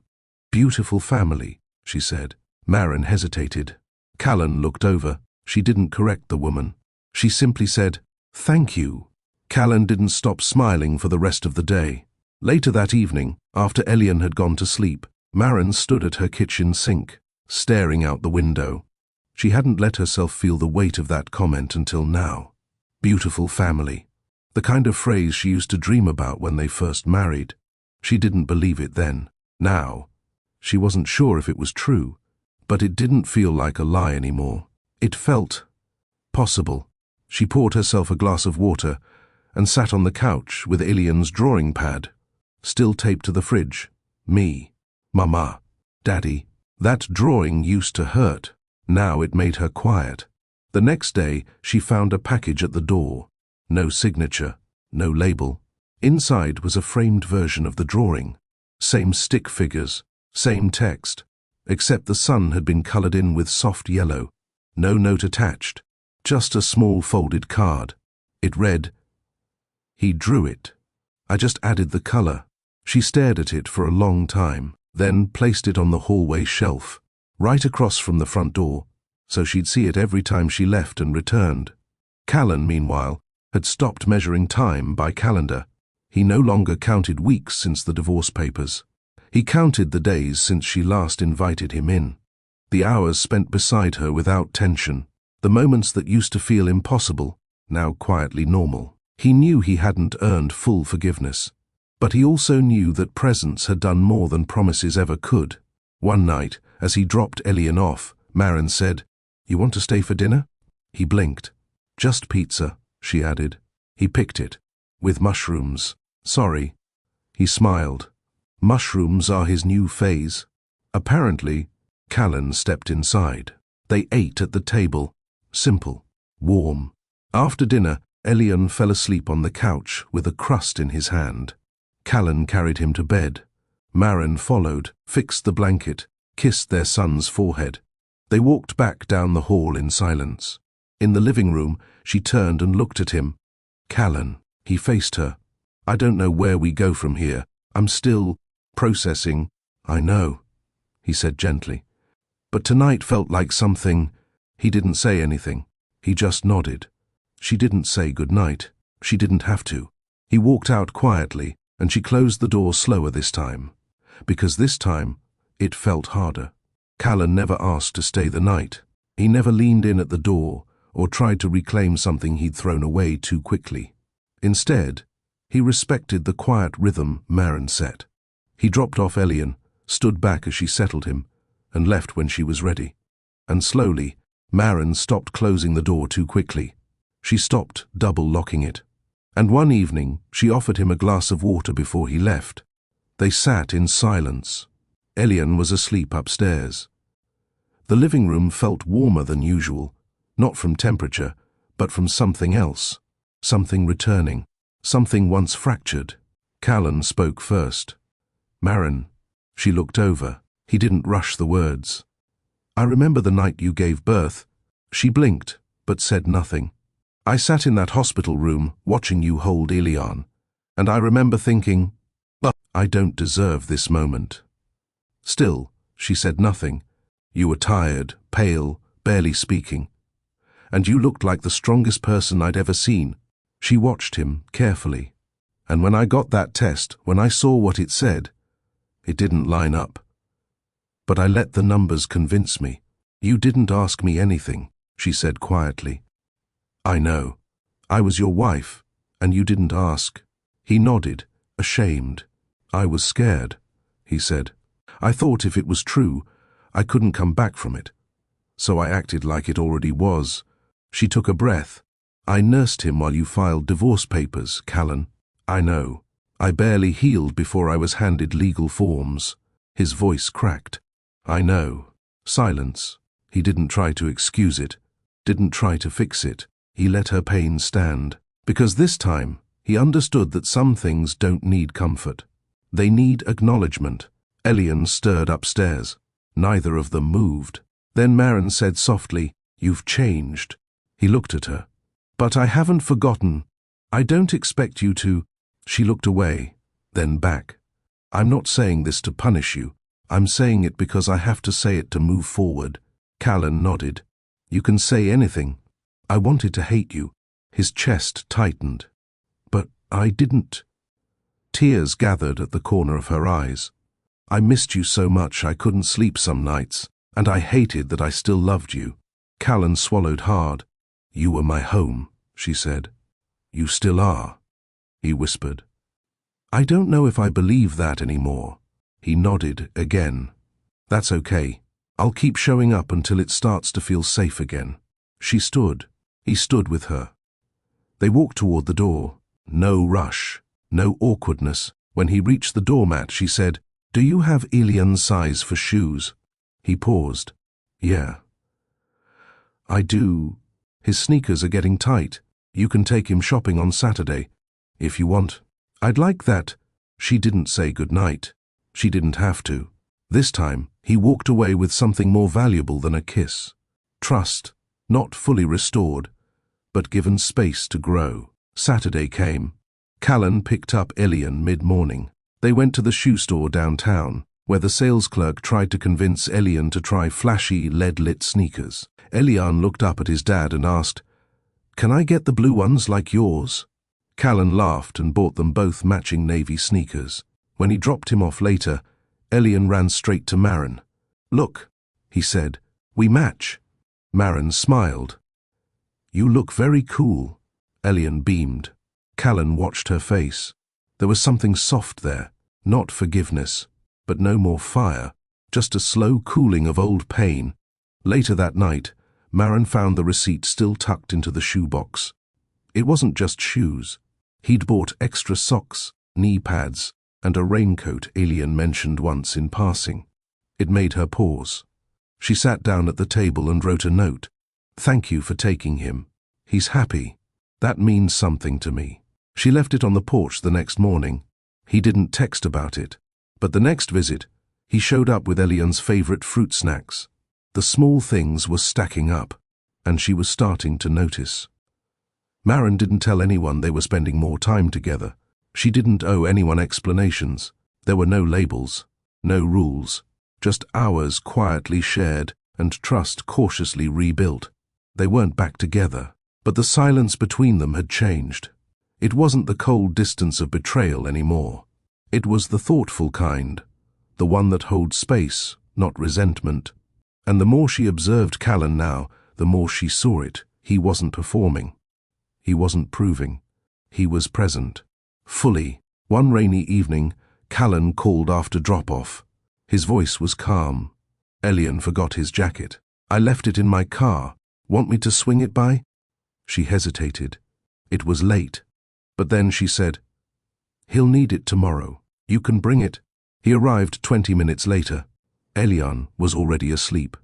"Beautiful family," she said. Maren hesitated. Callan looked over. She didn't correct the woman. She simply said, "Thank you." Callan didn't stop smiling for the rest of the day. Later that evening, after Elian had gone to sleep, Maren stood at her kitchen sink, staring out the window. She hadn't let herself feel the weight of that comment until now. Beautiful family. The kind of phrase she used to dream about when they first married. She didn't believe it then. Now, she wasn't sure if it was true, but it didn't feel like a lie anymore. It felt possible. She poured herself a glass of water and sat on the couch with Elian's drawing pad, still taped to the fridge. Me, Mama, Daddy. That drawing used to hurt. Now it made her quiet. The next day, she found a package at the door. No signature, no label. Inside was a framed version of the drawing. Same stick figures, same text, except the sun had been colored in with soft yellow. No note attached, just a small folded card. It read, "He drew it. I just added the color." She stared at it for a long time, then placed it on the hallway shelf, right across from the front door, so she'd see it every time she left and returned. Callan, meanwhile, had stopped measuring time by calendar. He no longer counted weeks since the divorce papers. He counted the days since she last invited him in. The hours spent beside her without tension. The moments that used to feel impossible, now quietly normal. He knew he hadn't earned full forgiveness. But he also knew that presence had done more than promises ever could. One night, as he dropped Elian off, Maren said, "You want to stay for dinner?" He blinked. "Just pizza," she added. He picked it. "With mushrooms." "Sorry." He smiled. Mushrooms are his new phase. Apparently, Callan stepped inside. They ate at the table. Simple. Warm. After dinner, Elian fell asleep on the couch with a crust in his hand. Callan carried him to bed. Maren followed, fixed the blanket, kissed their son's forehead. They walked back down the hall in silence. In the living room, she turned and looked at him. "Callan." He faced her. "I don't know where we go from here. I'm still processing." "I know," he said gently. But tonight felt like something. He didn't say anything. He just nodded. She didn't say goodnight. She didn't have to. He walked out quietly, and she closed the door slower this time. Because this time, it felt harder. Callan never asked to stay the night. He never leaned in at the door or tried to reclaim something he'd thrown away too quickly. Instead, he respected the quiet rhythm Maren set. He dropped off Elian, stood back as she settled him, and left when she was ready. And slowly, Maren stopped closing the door too quickly. She stopped double-locking it. And one evening, she offered him a glass of water before he left. They sat in silence. Elian was asleep upstairs. The living room felt warmer than usual, not from temperature, but from something else, something returning, something once fractured. Callan spoke first. "Maren." She looked over. He didn't rush the words. "I remember the night you gave birth." She blinked, but said nothing. "I sat in that hospital room, watching you hold Elian, and I remember thinking, I don't deserve this moment." Still, She said nothing. You were tired, pale, barely speaking. And you looked like the strongest person I'd ever seen. She watched him carefully. And when I got that test, when I saw what it said, it didn't line up. But I let the numbers convince me. You didn't ask me anything, she said quietly. I know. I was your wife, and you didn't ask. He nodded, ashamed. I was scared, he said. I thought if it was true, I couldn't come back from it. So I acted like it already was. She took a breath. I nursed him while you filed divorce papers, Callan. I know. I barely healed before I was handed legal forms. His voice cracked. I know. Silence. He didn't try to excuse it, didn't try to fix it. He let her pain stand. Because this time, he understood that some things don't need comfort. They need acknowledgement. Elian stirred upstairs. Neither of them moved. Then Maren said softly, "You've changed." He looked at her. "But I haven't forgotten. I don't expect you to." She looked away, then back. "I'm not saying this to punish you. I'm saying it because I have to say it to move forward." Callan nodded. "You can say anything. I wanted to hate you." His chest tightened. "But I didn't." Tears gathered at the corner of her eyes. "I missed you so much I couldn't sleep some nights, and I hated that I still loved you." Callan swallowed hard. "You were my home," she said. "You still are," he whispered. "I don't know if I believe that anymore." He nodded again. "That's okay. I'll keep showing up until it starts to feel safe again." She stood. He stood with her. They walked toward the door. No rush, no awkwardness. When he reached the doormat, she said, "Do you have Elian's size for shoes?" He paused. "Yeah." "I do. His sneakers are getting tight. You can take him shopping on Saturday, if you want." "I'd like that." She didn't say goodnight. She didn't have to. This time, he walked away with something more valuable than a kiss. Trust, not fully restored, but given space to grow. Saturday came. Callan picked up Elian mid-morning. They went to the shoe store downtown, where the sales clerk tried to convince Elian to try flashy, lead-lit sneakers. Elian looked up at his dad and asked, "Can I get the blue ones like yours?" Callan laughed and bought them both matching navy sneakers. When he dropped him off later, Elian ran straight to Maren. "Look," he said, "we match." Maren smiled. "You look very cool." Elian beamed. Callan watched her face. There was something soft there, not forgiveness, but no more fire, just a slow cooling of old pain. Later that night, Maren found the receipt still tucked into the shoebox. It wasn't just shoes. He'd bought extra socks, knee pads, and a raincoat Elian mentioned once in passing. It made her pause. She sat down at the table and wrote a note. "Thank you for taking him. He's happy. That means something to me." She left it on the porch the next morning. He didn't text about it. But the next visit, he showed up with Elian's favorite fruit snacks. The small things were stacking up, and she was starting to notice. Maren didn't tell anyone they were spending more time together. She didn't owe anyone explanations. There were no labels, no rules, just hours quietly shared and trust cautiously rebuilt. They weren't back together, but the silence between them had changed. It wasn't the cold distance of betrayal anymore. It was the thoughtful kind, the one that holds space, not resentment. And the more she observed Callan now, the more she saw it. He wasn't performing. He wasn't proving. He was present. Fully. One rainy evening, Callan called after drop-off. His voice was calm. Elian forgot his jacket. "I left it in my car. Want me to swing it by?" She hesitated. It was late. But then she said, "He'll need it tomorrow. You can bring it." He arrived 20 minutes later. Elian was already asleep.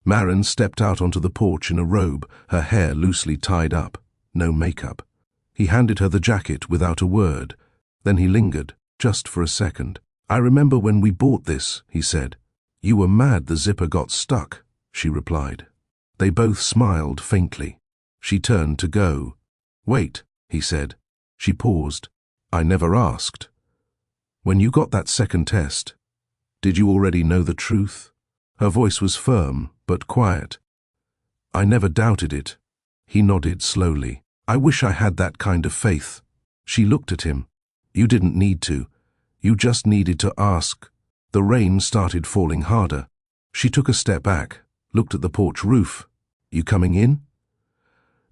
Maren stepped out onto the porch in a robe, her hair loosely tied up. No makeup. He handed her the jacket without a word. Then he lingered, just for a second. "I remember when we bought this," he said. "You were mad the zipper got stuck," she replied. They both smiled faintly. She turned to go. "Wait," he said. She paused. "I never asked. When you got that second test, did you already know the truth?" Her voice was firm, but quiet. I never doubted it. He nodded slowly. I wish I had that kind of faith. She looked at him. You didn't need to. You just needed to ask. The rain started falling harder. She took a step back, looked at the porch roof. You coming in?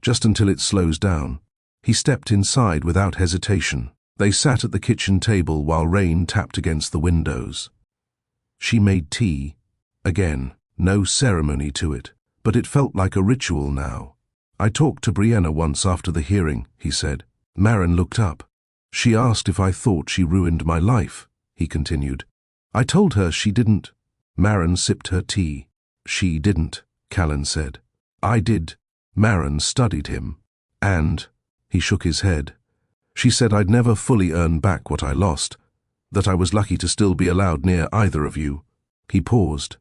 Just until it slows down. He stepped inside without hesitation. They sat at the kitchen table while rain tapped against the windows. She made tea. Again, no ceremony to it, but it felt like a ritual now. I talked to Brianna once after the hearing, he said. Maren looked up. She asked if I thought she ruined my life, he continued. I told her she didn't. Maren sipped her tea. She didn't, Callan said. I did. Maren studied him. And, he shook his head. She said I'd never fully earn back what I lost, that I was lucky to still be allowed near either of you. He paused.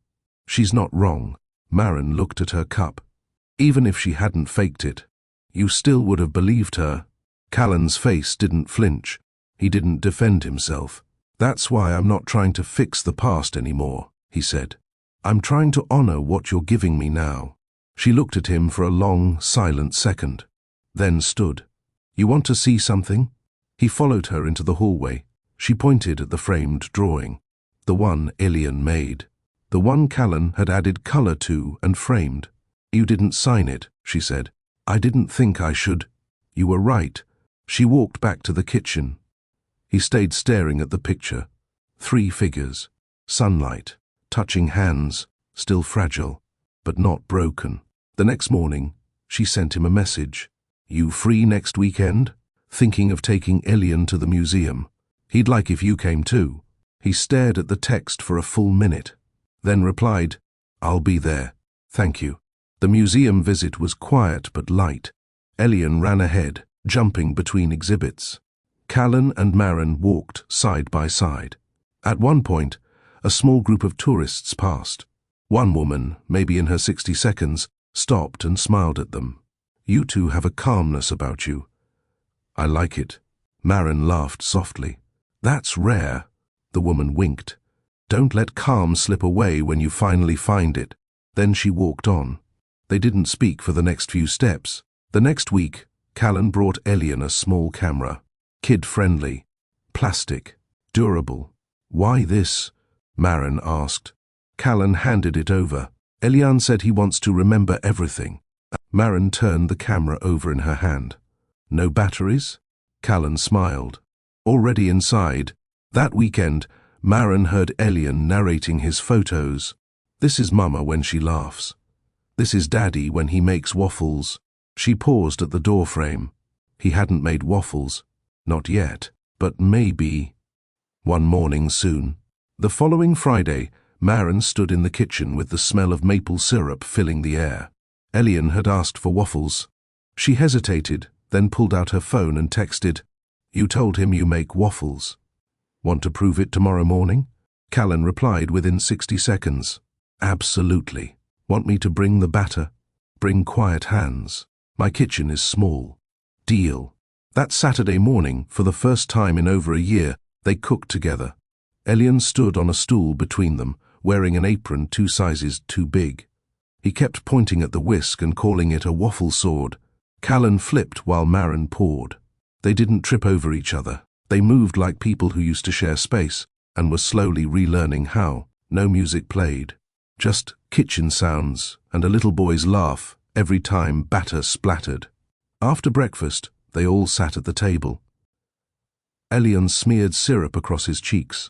She's not wrong. Maren looked at her cup. Even if she hadn't faked it, you still would have believed her. Callan's face didn't flinch. He didn't defend himself. That's why I'm not trying to fix the past anymore, he said. I'm trying to honor what you're giving me now. She looked at him for a long, silent second, then stood. You want to see something? He followed her into the hallway. She pointed at the framed drawing, the one Elian made, the one Callan had added color to and framed. You didn't sign it, she said. I didn't think I should. You were right. She walked back to the kitchen. He stayed staring at the picture. 3 figures, sunlight, touching hands, still fragile, but not broken. The next morning, she sent him a message. You free next weekend? Thinking of taking Elian to the museum. He'd like if you came too. He stared at the text for a full minute, then replied, I'll be there. Thank you. The museum visit was quiet but light. Elian ran ahead, jumping between exhibits. Callan and Maren walked side by side. At one point, a small group of tourists passed. One woman, maybe in her 60 seconds, stopped and smiled at them. You two have a calmness about you. I like it. Maren laughed softly. That's rare. The woman winked. Don't let calm slip away when you finally find it. Then she walked on. They didn't speak for the next few steps. The next week, Callan brought Elian a small camera. Kid-friendly. Plastic. Durable. Why this? Maren asked. Callan handed it over. Elian said he wants to remember everything. Maren turned the camera over in her hand. No batteries? Callan smiled. Already inside, that weekend, Maren heard Elian narrating his photos. This is Mama when she laughs. This is Daddy when he makes waffles. She paused at the doorframe. He hadn't made waffles. Not yet, but maybe. One morning soon. The following Friday, Maren stood in the kitchen with the smell of maple syrup filling the air. Elian had asked for waffles. She hesitated, then pulled out her phone and texted, You told him you make waffles. Want to prove it tomorrow morning? Callan replied within 60 seconds. Absolutely. Want me to bring the batter? Bring quiet hands. My kitchen is small. Deal. That Saturday morning, for the first time in over a year, they cooked together. Elian stood on a stool between them, wearing an apron 2 sizes too big. He kept pointing at the whisk and calling it a waffle sword. Callan flipped while Maren poured. They didn't trip over each other. They moved like people who used to share space and were slowly relearning how. No music played. Just kitchen sounds and a little boy's laugh every time batter splattered. After breakfast, they all sat at the table. Elian smeared syrup across his cheeks.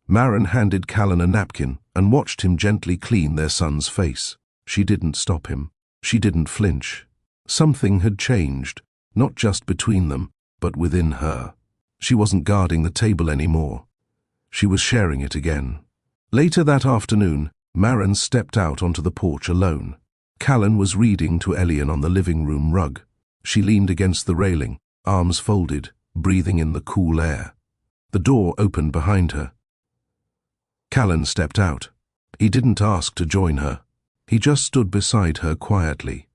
Maren handed Callan a napkin and watched him gently clean their son's face. She didn't stop him. She didn't flinch. Something had changed, not just between them, but within her. She wasn't guarding the table anymore. She was sharing it again. Later that afternoon, Maren stepped out onto the porch alone. Callan was reading to Elian on the living room rug. She leaned against the railing, arms folded, breathing in the cool air. The door opened behind her. Callan stepped out. He didn't ask to join her. He just stood beside her quietly.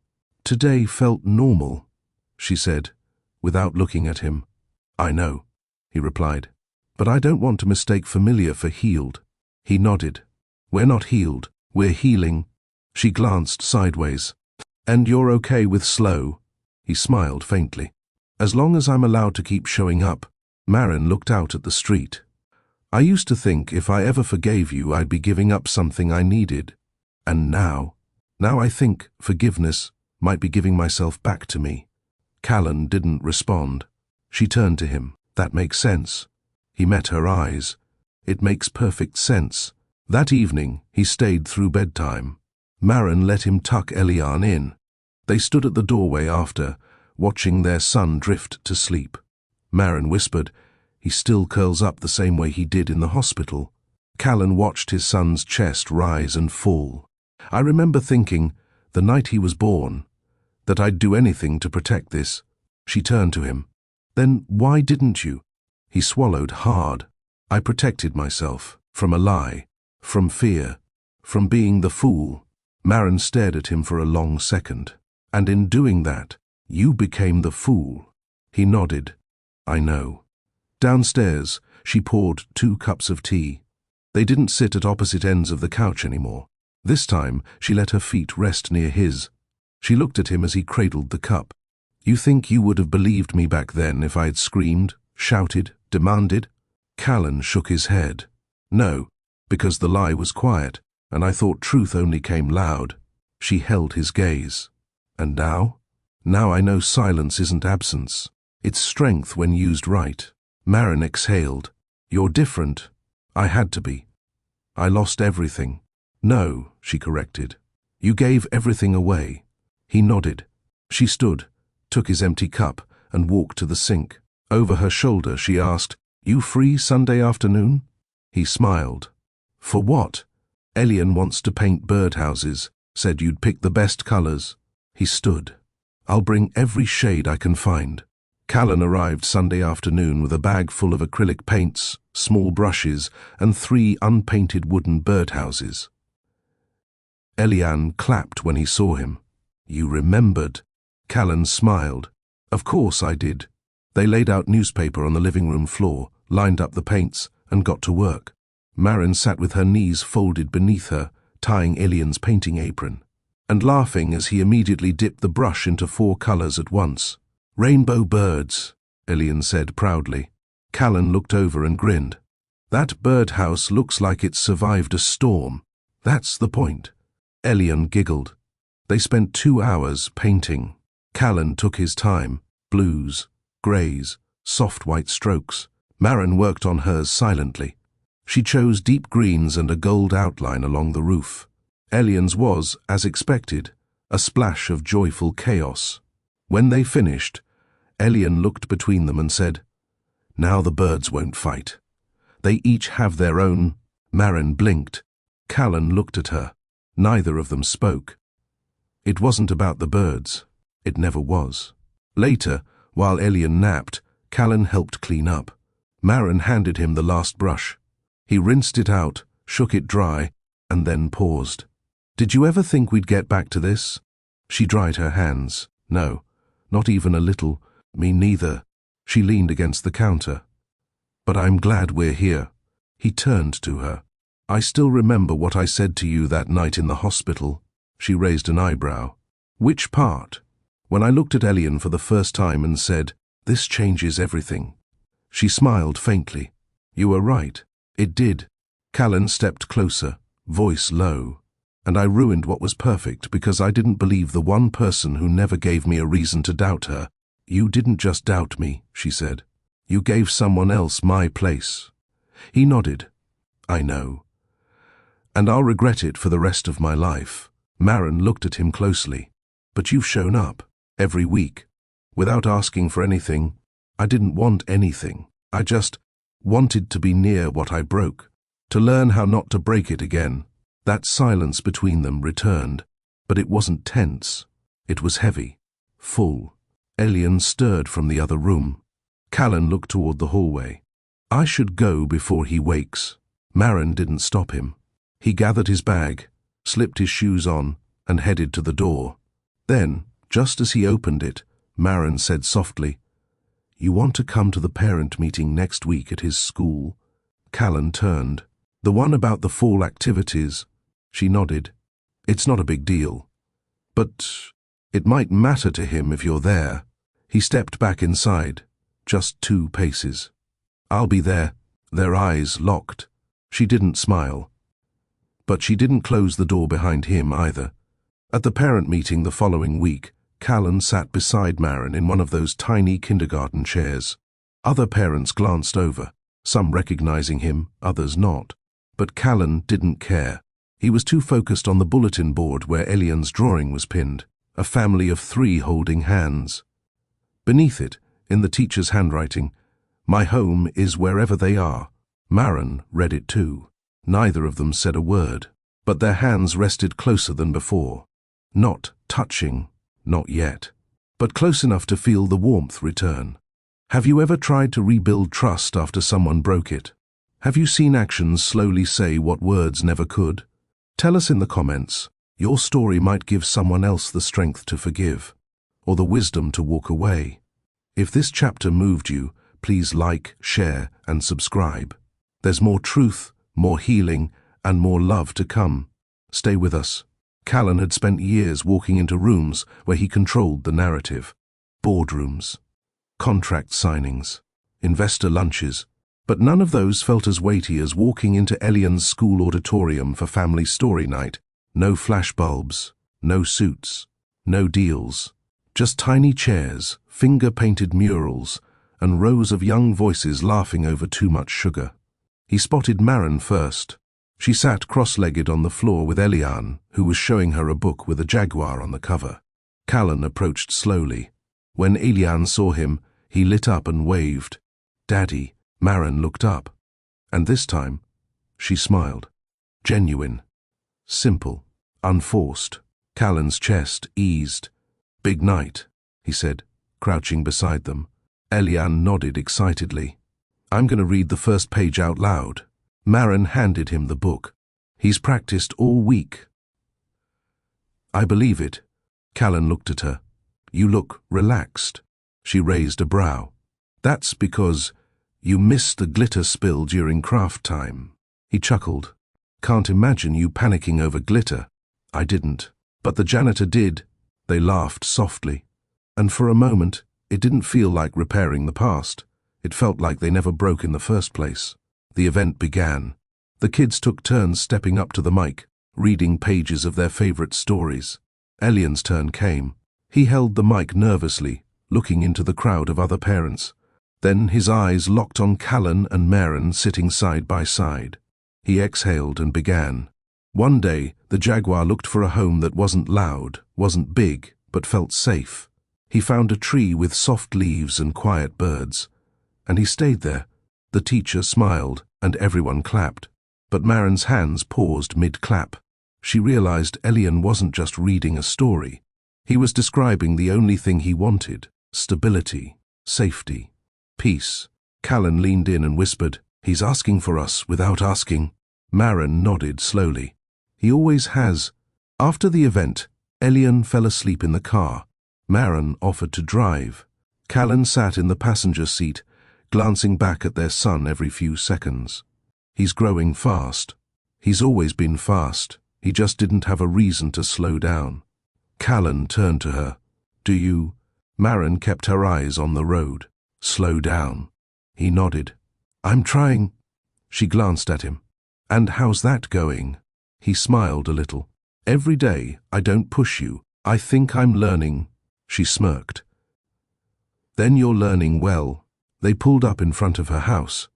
Today felt normal, she said, without looking at him. I know, he replied, but I don't want to mistake familiar for healed. He nodded. We're not healed, We're healing. She glanced sideways. And you're okay with slow? He smiled faintly. As long as I'm allowed to keep showing up. Marin looked out at the street. I used to think if I ever forgave you, I'd be giving up something I needed. And now I think forgiveness might be giving myself back to me. Callan didn't respond. She turned to him. That makes sense. He met her eyes. It makes perfect sense. That evening, he stayed through bedtime. Marin let him tuck Eliane in. They stood at the doorway after, watching their son drift to sleep. Marin whispered, "He still curls up the same way he did in the hospital." Callan watched his son's chest rise and fall. "I remember thinking, the night he was born, that I'd do anything to protect this." She turned to him. "Then why didn't you?" He swallowed hard. "I protected myself, from a lie, from fear, from being the fool." Marin stared at him for a long second. "And in doing that, you became the fool." He nodded. "I know." Downstairs, she poured 2 cups of tea. They didn't sit at opposite ends of the couch anymore. This time, she let her feet rest near his. She looked at him as he cradled the cup. "You think you would have believed me back then if I had screamed, shouted, demanded?" Callan shook his head. "No, because the lie was quiet, and I thought truth only came loud." She held his gaze. "And now? Now I know silence isn't absence. It's strength when used right." Marin exhaled. "You're different. I had to be. I lost everything." "No," she corrected. "You gave everything away." He nodded. She stood, took his empty cup, and walked to the sink. Over her shoulder, she asked, "You free Sunday afternoon?" He smiled. "For what?" "Eliane wants to paint birdhouses. Said you'd pick the best colors." He stood. "I'll bring every shade I can find." Callan arrived Sunday afternoon with a bag full of acrylic paints, small brushes, and 3 unpainted wooden birdhouses. Eliane clapped when he saw him. "You remembered." Callan smiled. "Of course I did." They laid out newspaper on the living room floor, lined up the paints, and got to work. Marin sat with her knees folded beneath her, tying Eliane's painting apron, and laughing as he immediately dipped the brush into 4 colors at once. "Rainbow birds," Eliane said proudly. Callan looked over and grinned. "That birdhouse looks like it survived a storm. That's the point." Eliane giggled. They spent 2 hours painting. Callan took his time, blues, greys, soft white strokes. Marin worked on hers silently. She chose deep greens and a gold outline along the roof. Eliane's was, as expected, a splash of joyful chaos. When they finished, Eliane looked between them and said, "Now the birds won't fight. They each have their own." Marin blinked. Callan looked at her. Neither of them spoke. It wasn't about the birds. It never was. Later, while Eliane napped, Callan helped clean up. Marin handed him the last brush. He rinsed it out, shook it dry, and then paused. "Did you ever think we'd get back to this?" She dried her hands. "No, not even a little. Me neither." She leaned against the counter. "But I'm glad we're here." He turned to her. "I still remember what I said to you that night in the hospital." She raised an eyebrow. "Which part?" "When I looked at Eliane for the first time and said, 'This changes everything.'" She smiled faintly. "You were right. It did." Callan stepped closer, voice low. "And I ruined what was perfect because I didn't believe the one person who never gave me a reason to doubt her." "You didn't just doubt me," she said. "You gave someone else my place." He nodded. "I know. And I'll regret it for the rest of my life." Marin looked at him closely. "But you've shown up, every week, without asking for anything." "I didn't want anything. I just wanted to be near what I broke, to learn how not to break it again." That silence between them returned, but it wasn't tense. It was heavy, full. Eliane stirred from the other room. Callan looked toward the hallway. "I should go before he wakes." Marin didn't stop him. He gathered his bag, slipped his shoes on, and headed to the door. Then, just as he opened it, Marin said softly, "You want to come to the parent meeting next week at his school?" Callan turned. "The one about the fall activities?" She nodded. It's not a big deal. But it might matter to him if you're there. He stepped back inside, just 2 paces. I'll be there. Their eyes locked. She didn't smile. But she didn't close the door behind him either. At the parent meeting the following week, Callan sat beside Maren in one of those tiny kindergarten chairs. Other parents glanced over, some recognizing him, others not. But Callan didn't care. He was too focused on the bulletin board where Elian's drawing was pinned, a family of 3 holding hands. Beneath it, in the teacher's handwriting, "My home is wherever they are." Maren read it too. Neither of them said a word, but their hands rested closer than before. Not touching, not yet, but close enough to feel the warmth return. Have you ever tried to rebuild trust after someone broke it? Have you seen actions slowly say what words never could? Tell us in the comments. Your story might give someone else the strength to forgive, or the wisdom to walk away. If this chapter moved you, please like, share, and subscribe. There's more truth, more healing, and more love to come. Stay with us. Callan had spent years walking into rooms where he controlled the narrative. Boardrooms, contract signings, investor lunches, but none of those felt as weighty as walking into Elian's school auditorium for family story night. No flashbulbs, no suits, no deals, just tiny chairs, finger-painted murals, and rows of young voices laughing over too much sugar. He spotted Maren first. She sat cross-legged on the floor with Elian, who was showing her a book with a jaguar on the cover. Callan approached slowly. When Elian saw him, he lit up and waved. "Daddy." Maren looked up. And this time, she smiled. Genuine. Simple. Unforced. Callan's chest eased. "Big night," he said, crouching beside them. Elian nodded excitedly. "I'm going to read the first page out loud." Maren handed him the book. "He's practiced all week." "I believe it." Callan looked at her. "You look relaxed." She raised a brow. "That's because you missed the glitter spill during craft time." He chuckled. "Can't imagine you panicking over glitter." "I didn't. But the janitor did." They laughed softly. And for a moment, it didn't feel like repairing the past. It felt like they never broke in the first place. The event began. The kids took turns stepping up to the mic, reading pages of their favorite stories. Elian's turn came. He held the mic nervously, looking into the crowd of other parents. Then his eyes locked on Callan and Maren sitting side by side. He exhaled and began. One day, the jaguar looked for a home that wasn't loud, wasn't big, but felt safe. He found a tree with soft leaves and quiet birds. And he stayed there. The teacher smiled, and everyone clapped. But Maren's hands paused mid-clap. She realized Elian wasn't just reading a story. He was describing the only thing he wanted: stability, safety, peace. Callan leaned in and whispered, "He's asking for us without asking." Maren nodded slowly. "He always has." After the event, Elian fell asleep in the car. Maren offered to drive. Callan sat in the passenger seat, glancing back at their son every few seconds. He's growing fast. He's always been fast. He just didn't have a reason to slow down. Callan turned to her. "Do you?" Maren kept her eyes on the road. "Slow down." He nodded. "I'm trying." She glanced at him. "And how's that going?" He smiled a little. "Every day, I don't push you. I think I'm learning." She smirked. "Then you're learning well." They pulled up in front of her house.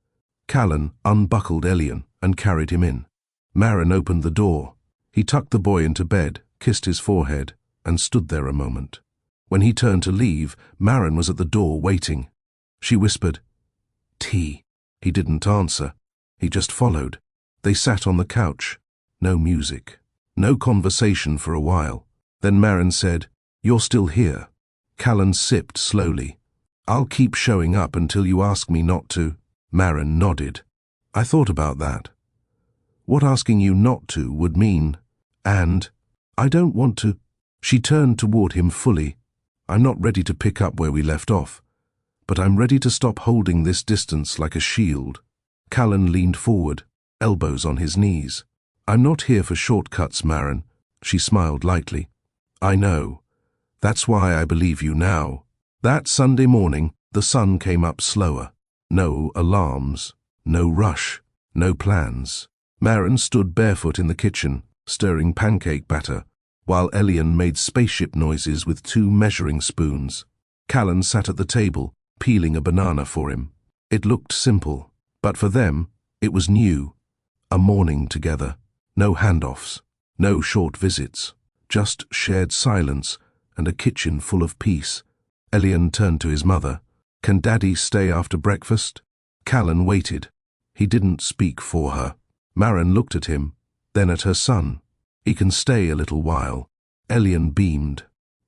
Callan unbuckled Elian and carried him in. Maren opened the door. He tucked the boy into bed, kissed his forehead, and stood there a moment. When he turned to leave, Maren was at the door waiting. She whispered, "Tea." He didn't answer. He just followed. They sat on the couch. No music. No conversation for a while. Then Maren said, "You're still here." Callan sipped slowly. "I'll keep showing up until you ask me not to." Maren nodded. "I thought about that. What asking you not to would mean. And I don't want to." She turned toward him fully. "I'm not ready to pick up where we left off, but I'm ready to stop holding this distance like a shield." Callan leaned forward, elbows on his knees. I'm not here for shortcuts, Maren. She smiled lightly. I know. That's why I believe you now. That Sunday morning, the sun came up slower. No alarms, no rush, no plans. Maren stood barefoot in the kitchen, stirring pancake batter, while Elian made spaceship noises with 2 measuring spoons. Callan sat at the table, peeling a banana for him. It looked simple, but for them, it was new. A morning together. No handoffs, no short visits, just shared silence and a kitchen full of peace. Elian turned to his mother. Can Daddy stay after breakfast? Callan waited. He didn't speak for her. Maren looked at him, then at her son. He can stay a little while. Elian beamed.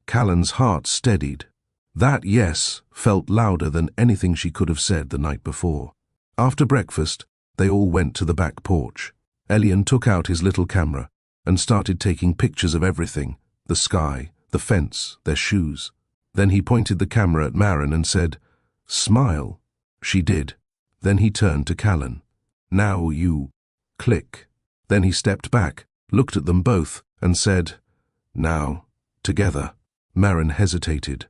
Callan's heart steadied. That yes felt louder than anything she could have said the night before. After breakfast, they all went to the back porch. Elian took out his little camera and started taking pictures of everything, the sky, the fence, their shoes. Then he pointed the camera at Maren and said, "Smile." She did. Then he turned to Callan. "Now you." Click. Then he stepped back, looked at them both, and said, "Now, together." Maren hesitated.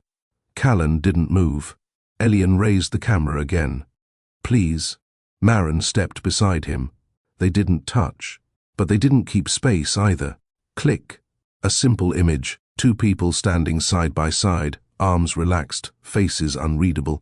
Callan didn't move. Elian raised the camera again. "Please." Maren stepped beside him. They didn't touch, but they didn't keep space either. Click. A simple image, 2 people standing side by side, arms relaxed, faces unreadable,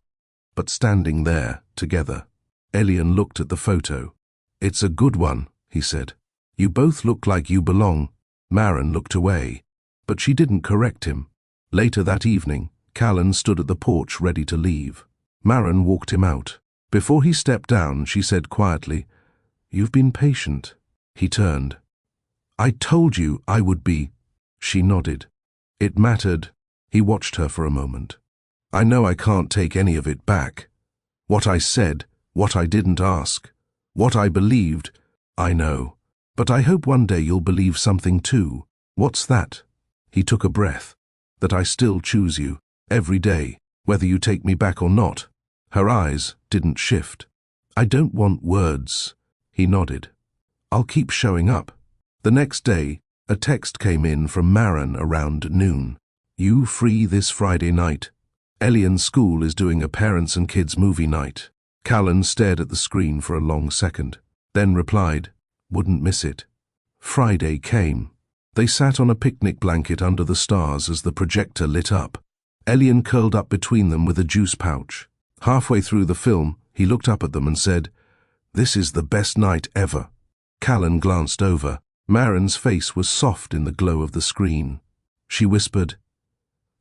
but standing there, together. Elian looked at the photo. "It's a good one," he said. "You both look like you belong." Maren looked away, but she didn't correct him. Later that evening, Callan stood at the porch ready to leave. Maren walked him out. Before he stepped down, she said quietly, "You've been patient." He turned. "I told you I would be." She nodded. It mattered. He watched her for a moment. "I know I can't take any of it back. What I said, what I didn't ask, what I believed, I know. But I hope one day you'll believe something too." "What's that?" He took a breath. "That I still choose you, every day, whether you take me back or not." Her eyes didn't shift. "I don't want words." He nodded. "I'll keep showing up." The next day, a text came in from Maren around noon. "You free this Friday night? Elian's school is doing a parents and kids movie night." Callan stared at the screen for a long second, then replied, "Wouldn't miss it." Friday came. They sat on a picnic blanket under the stars as the projector lit up. Elian curled up between them with a juice pouch. Halfway through the film, he looked up at them and said, "This is the best night ever." Callan glanced over. Maren's face was soft in the glow of the screen. She whispered,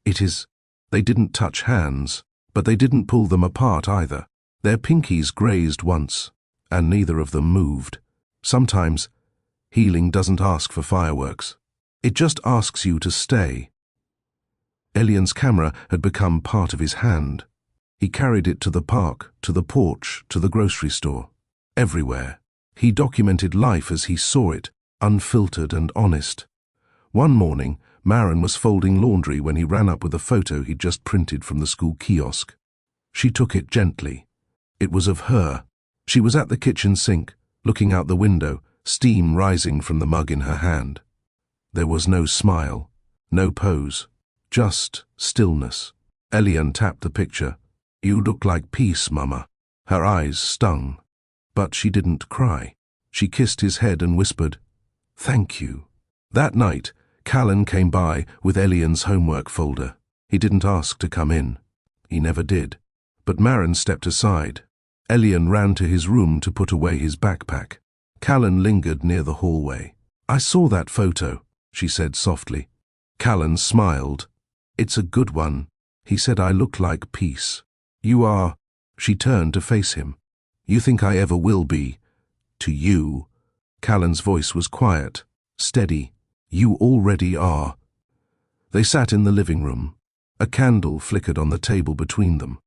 "It is." They didn't touch hands, but they didn't pull them apart either. Their pinkies grazed once, and neither of them moved. Sometimes, healing doesn't ask for fireworks. It just asks you to stay. Elian's camera had become part of his hand. He carried it to the park, to the porch, to the grocery store. Everywhere. He documented life as he saw it, unfiltered and honest. One morning, Maren was folding laundry when he ran up with a photo he'd just printed from the school kiosk. She took it gently. It was of her. She was at the kitchen sink, looking out the window, steam rising from the mug in her hand. There was no smile, no pose, just stillness. Elian tapped the picture. "You look like peace, Mama." Her eyes stung, but she didn't cry. She kissed his head and whispered, "Thank you." That night, Callan came by with Elian's homework folder. He didn't ask to come in. He never did. But Maren stepped aside. Elian ran to his room to put away his backpack. Callan lingered near the hallway. "I saw that photo," she said softly. Callan smiled. "It's a good one." He said, "I look like peace." "You are." She turned to face him. "You think I ever will be? To you." Callan's voice was quiet, steady. "You already are." They sat in the living room. A candle flickered on the table between them.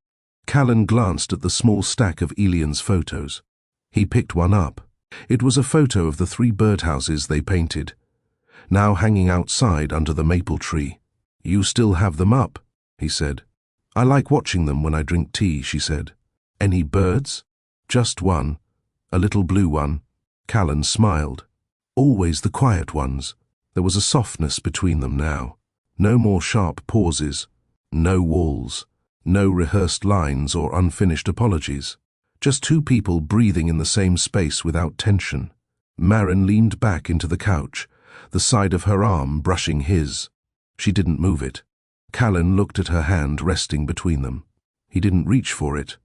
Callan glanced at the small stack of Elian's photos. He picked one up. It was a photo of the 3 birdhouses they painted, now hanging outside under the maple tree. "You still have them up," he said. "I like watching them when I drink tea," she said. "Any birds?" "Just one, a little blue one." Callan smiled. Always the quiet ones. There was a softness between them now. No more sharp pauses, no walls, no rehearsed lines or unfinished apologies. Just two people breathing in the same space without tension. Maren leaned back into the couch, the side of her arm brushing his. She didn't move it. Callan looked at her hand resting between them. He didn't reach for it,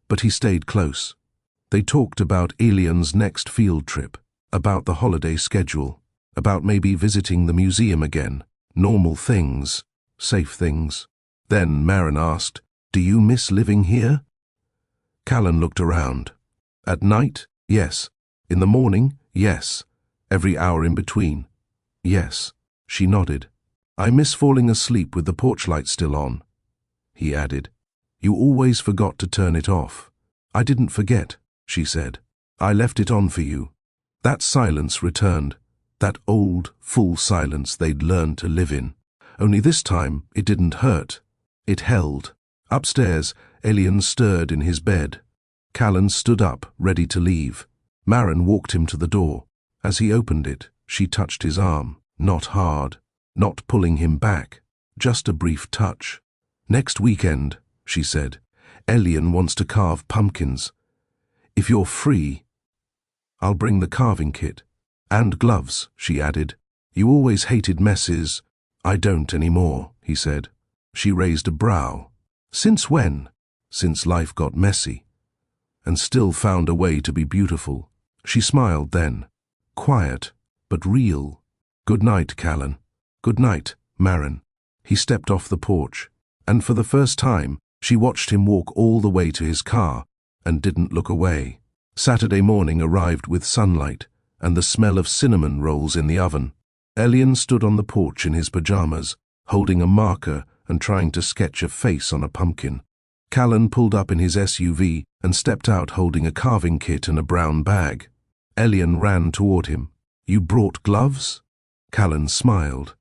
but he stayed close. They talked about Elion's next field trip, about the holiday schedule, about maybe visiting the museum again. Normal things, safe things. Then Maren asked, "Do you miss living here?" Callan looked around. At night, yes. In the morning, yes. Every hour in between, yes. She nodded. "I miss falling asleep with the porch light still on," he added. "You always forgot to turn it off." "I didn't forget," she said. "I left it on for you." That silence returned, that old, full silence they'd learned to live in. Only this time it didn't hurt. It held. Upstairs, Elion stirred in his bed. Callan stood up, ready to leave. Maren walked him to the door. As he opened it, she touched his arm, not hard, not pulling him back, just a brief touch. "Next weekend," she said, "Elion wants to carve pumpkins. If you're free, I'll bring the carving kit. And gloves," she added. "You always hated messes." "I don't anymore," he said. She raised a brow. "Since when?" "Since life got messy, and still found a way to be beautiful." She smiled then, quiet, but real. "Good night, Callan." "Good night, Maren." He stepped off the porch, and for the first time, she watched him walk all the way to his car and didn't look away. Saturday morning arrived with sunlight and the smell of cinnamon rolls in the oven. Elion stood on the porch in his pajamas, holding a marker and trying to sketch a face on a pumpkin. Callan pulled up in his SUV and stepped out holding a carving kit and a brown bag. Elion ran toward him. "You brought gloves?" Callan smiled.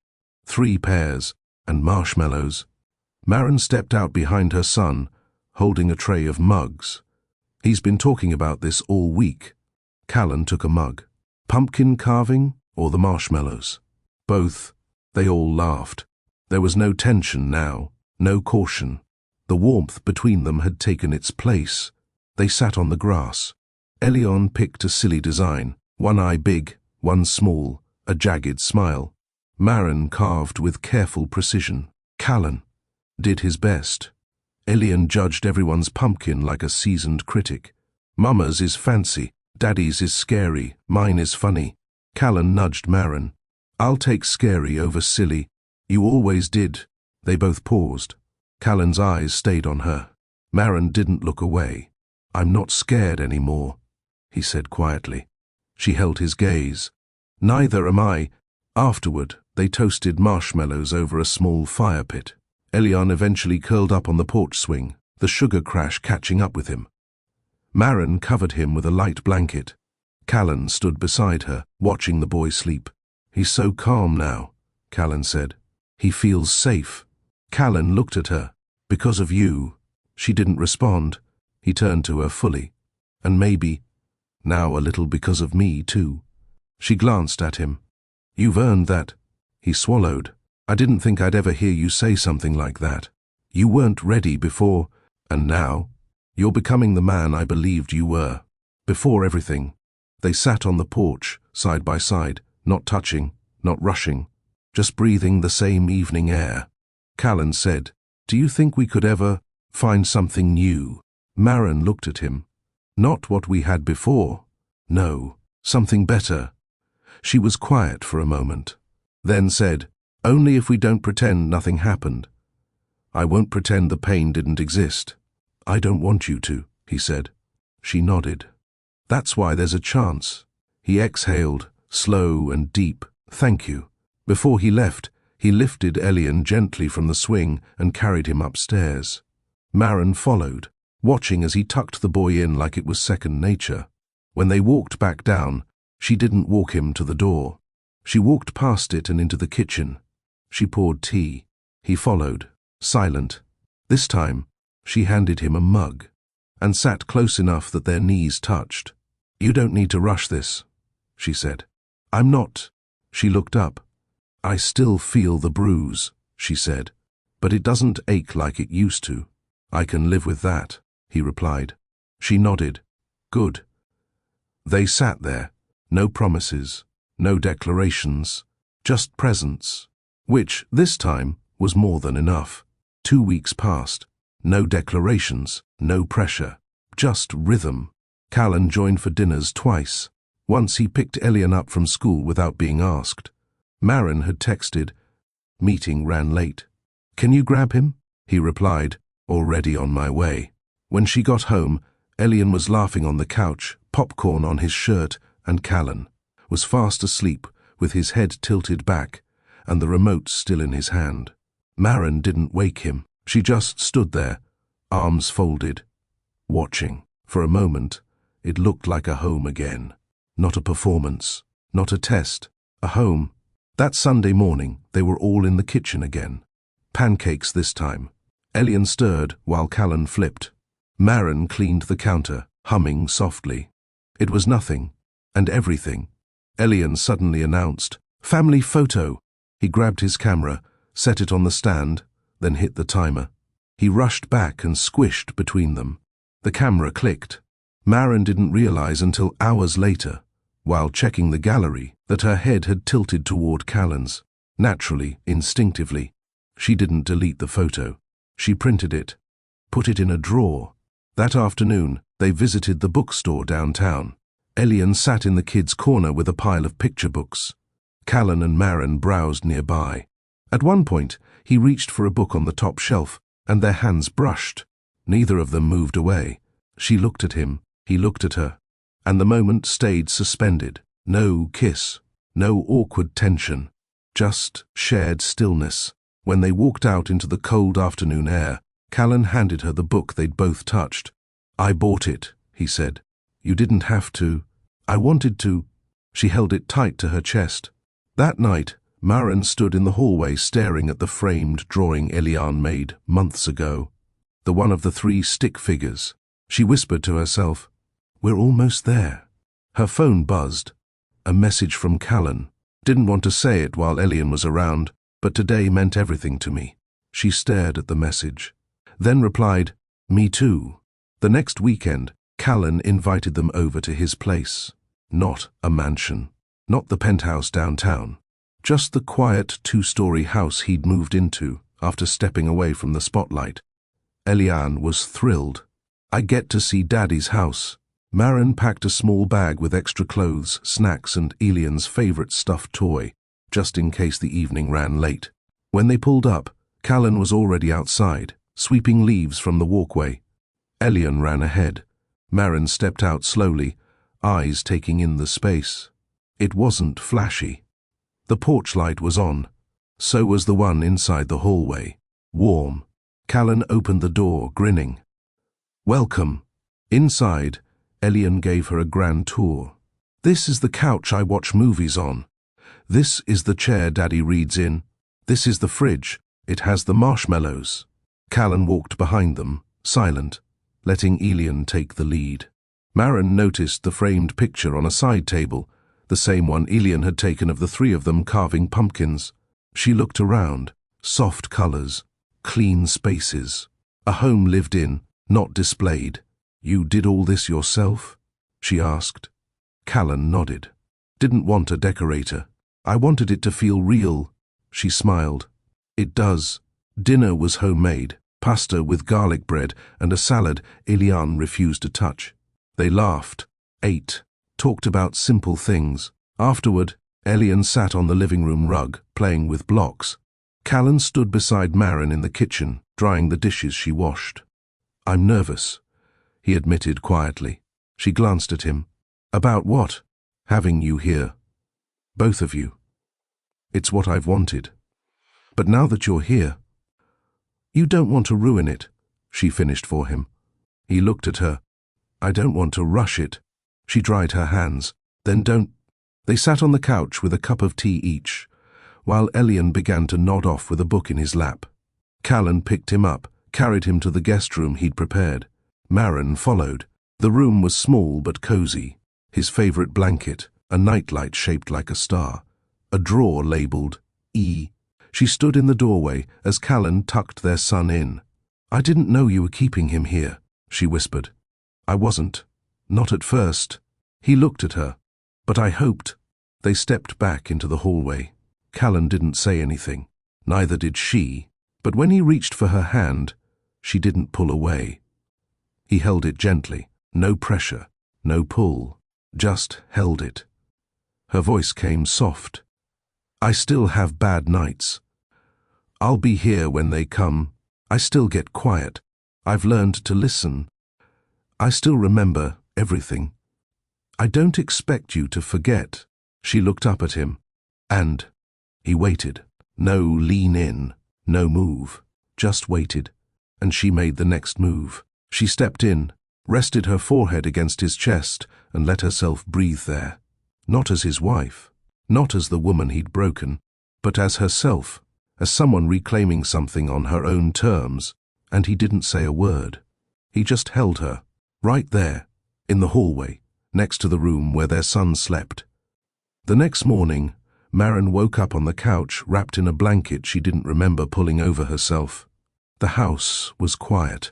3 pairs, and marshmallows. Maren stepped out behind her son, holding a tray of mugs. "He's been talking about this all week." Callan took a mug. "Pumpkin carving or the marshmallows?" "Both." They all laughed. There was no tension now, no caution. The warmth between them had taken its place. They sat on the grass. Elion picked a silly design, one eye big, one small, a jagged smile. Maren carved with careful precision. Callan did his best. Elion judged everyone's pumpkin like a seasoned critic. "Mama's is fancy, Daddy's is scary, mine is funny." Callan nudged Maren. "I'll take scary over silly. You always did." They both paused. Callan's eyes stayed on her. Maren didn't look away. "I'm not scared anymore," he said quietly. She held his gaze. "Neither am I." Afterward, they toasted marshmallows over a small fire pit. Elion eventually curled up on the porch swing, the sugar crash catching up with him. Maren covered him with a light blanket. Callan stood beside her, watching the boy sleep. "He's so calm now," Callan said. "He feels safe." Callan looked at her. "Because of you." She didn't respond. He turned to her fully. "And maybe, now a little because of me, too." She glanced at him. "You've earned that." He swallowed. "I didn't think I'd ever hear you say something like that. You weren't ready before, and now, you're becoming the man I believed you were. Before everything." They sat on the porch, side by side, not touching, not rushing, just breathing the same evening air. Callan said, "Do you think we could ever find something new?" Maren looked at him. "Not what we had before. No, something better." She was quiet for a moment, then said, "Only if we don't pretend nothing happened. I won't pretend the pain didn't exist." "I don't want you to," he said. She nodded. "That's why there's a chance." He exhaled, slow and deep. "Thank you." Before he left, he lifted Elion gently from the swing and carried him upstairs. Maren followed, watching as he tucked the boy in like it was second nature. When they walked back down, she didn't walk him to the door. She walked past it and into the kitchen. She poured tea. He followed, silent. This time, she handed him a mug, and sat close enough that their knees touched. "You don't need to rush this," she said. I'm not. She looked up. I still feel the bruise, she said, but it doesn't ache like it used to. I can live with that, he replied. She nodded. Good. They sat there. No promises, no declarations, just presence, which, this time, was more than enough. 2 weeks passed. No declarations, no pressure, just rhythm. Callan joined for dinners twice. Once he picked Elian up from school without being asked. Maren had texted, "Meeting ran late. Can you grab him?" He replied, "Already on my way." When she got home, Elian was laughing on the couch, popcorn on his shirt, and Callan was fast asleep with his head tilted back and the remote still in his hand. Maren didn't wake him. She just stood there, arms folded, watching. For a moment, it looked like a home again. Not a performance, not a test, a home. That Sunday morning, they were all in the kitchen again. Pancakes this time. Elian stirred while Callan flipped. Maren cleaned the counter, humming softly. It was nothing, and everything. Elian suddenly announced, "Family photo." He grabbed his camera, set it on the stand, then hit the timer. He rushed back and squished between them. The camera clicked. Maren didn't realize until hours later, while checking the gallery, that her head had tilted toward Callan's. Naturally, instinctively. She didn't delete the photo. She printed it, put it in a drawer. That afternoon, they visited the bookstore downtown. Elian sat in the kids' corner with a pile of picture books. Callan and Maren browsed nearby. At one point, he reached for a book on the top shelf, and their hands brushed. Neither of them moved away. She looked at him, he looked at her, and the moment stayed suspended. No kiss, no awkward tension, just shared stillness. When they walked out into the cold afternoon air, Callan handed her the book they'd both touched. "I bought it," he said. "You didn't have to. I wanted to." She held it tight to her chest. That night, Maren stood in the hallway staring at the framed drawing Elian made months ago. The one of the 3 stick figures. She whispered to herself, "We're almost there." Her phone buzzed. A message from Callan. Didn't want to say it while Elian was around, but today meant everything to me. She stared at the message, then replied, "Me too." The next weekend, Callan invited them over to his place. Not a mansion, not the penthouse downtown, just the quiet 2-story house he'd moved into after stepping away from the spotlight. Elian was thrilled. "I get to see Daddy's house." Maren packed a small bag with extra clothes, snacks, and Elian's favorite stuffed toy, just in case the evening ran late. When they pulled up, Callan was already outside, sweeping leaves from the walkway. Elian ran ahead. Maren stepped out slowly, eyes taking in the space. It wasn't flashy. The porch light was on. So was the one inside the hallway. Warm. Callan opened the door, grinning. "Welcome." Inside, Elian gave her a grand tour. "This is the couch I watch movies on. This is the chair Daddy reads in. This is the fridge. It has the marshmallows." Callan walked behind them, silent, letting Elian take the lead. Maren noticed the framed picture on a side table, the same one Elian had taken of the 3 of them carving pumpkins. She looked around. Soft colors, clean spaces. A home lived in, not displayed. "You did all this yourself?" she asked. Callan nodded. "Didn't want a decorator. I wanted it to feel real." She smiled. "It does." Dinner was homemade, pasta with garlic bread and a salad Elian refused to touch. They laughed, ate, talked about simple things. Afterward, Elian sat on the living room rug, playing with blocks. Callan stood beside Maren in the kitchen, drying the dishes she washed. "I'm nervous," he admitted quietly. She glanced at him. "About what?" "Having you here. Both of you. It's what I've wanted. But now that you're here—" "You don't want to ruin it," she finished for him. He looked at her. "I don't want to rush it." She dried her hands. "Then don't—" They sat on the couch with a cup of tea each, while Elian began to nod off with a book in his lap. Callan picked him up, carried him to the guest room he'd prepared. Maren followed. The room was small but cozy. His favorite blanket, a nightlight shaped like a star, a drawer labeled E. She stood in the doorway as Callan tucked their son in. "I didn't know you were keeping him here," she whispered. "I wasn't. Not at first." He looked at her. "But I hoped." They stepped back into the hallway. Callan didn't say anything. Neither did she. But when he reached for her hand, she didn't pull away. He held it gently. No pressure, no pull. Just held it. Her voice came soft. "I still have bad nights. I'll be here when they come. I still get quiet. I've learned to listen. I still remember everything. I don't expect you to forget." She looked up at him, and he waited. No lean in, no move, just waited. And she made the next move. She stepped in, rested her forehead against his chest, and let herself breathe there. Not as his wife, not as the woman he'd broken, but as herself, as someone reclaiming something on her own terms. And he didn't say a word. He just held her, right there, in the hallway, next to the room where their son slept. The next morning, Maren woke up on the couch wrapped in a blanket she didn't remember pulling over herself. The house was quiet.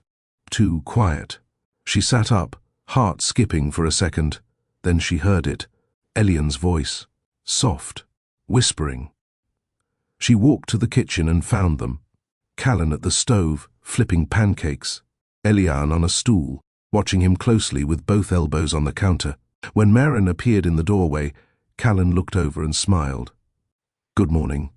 Too quiet. She sat up, heart skipping for a second. Then she heard it. Elian's voice. Soft. Whispering. She walked to the kitchen and found them. Callan at the stove, flipping pancakes. Elian on a stool, watching him closely with both elbows on the counter. When Maren appeared in the doorway, Callan looked over and smiled. "Good morning."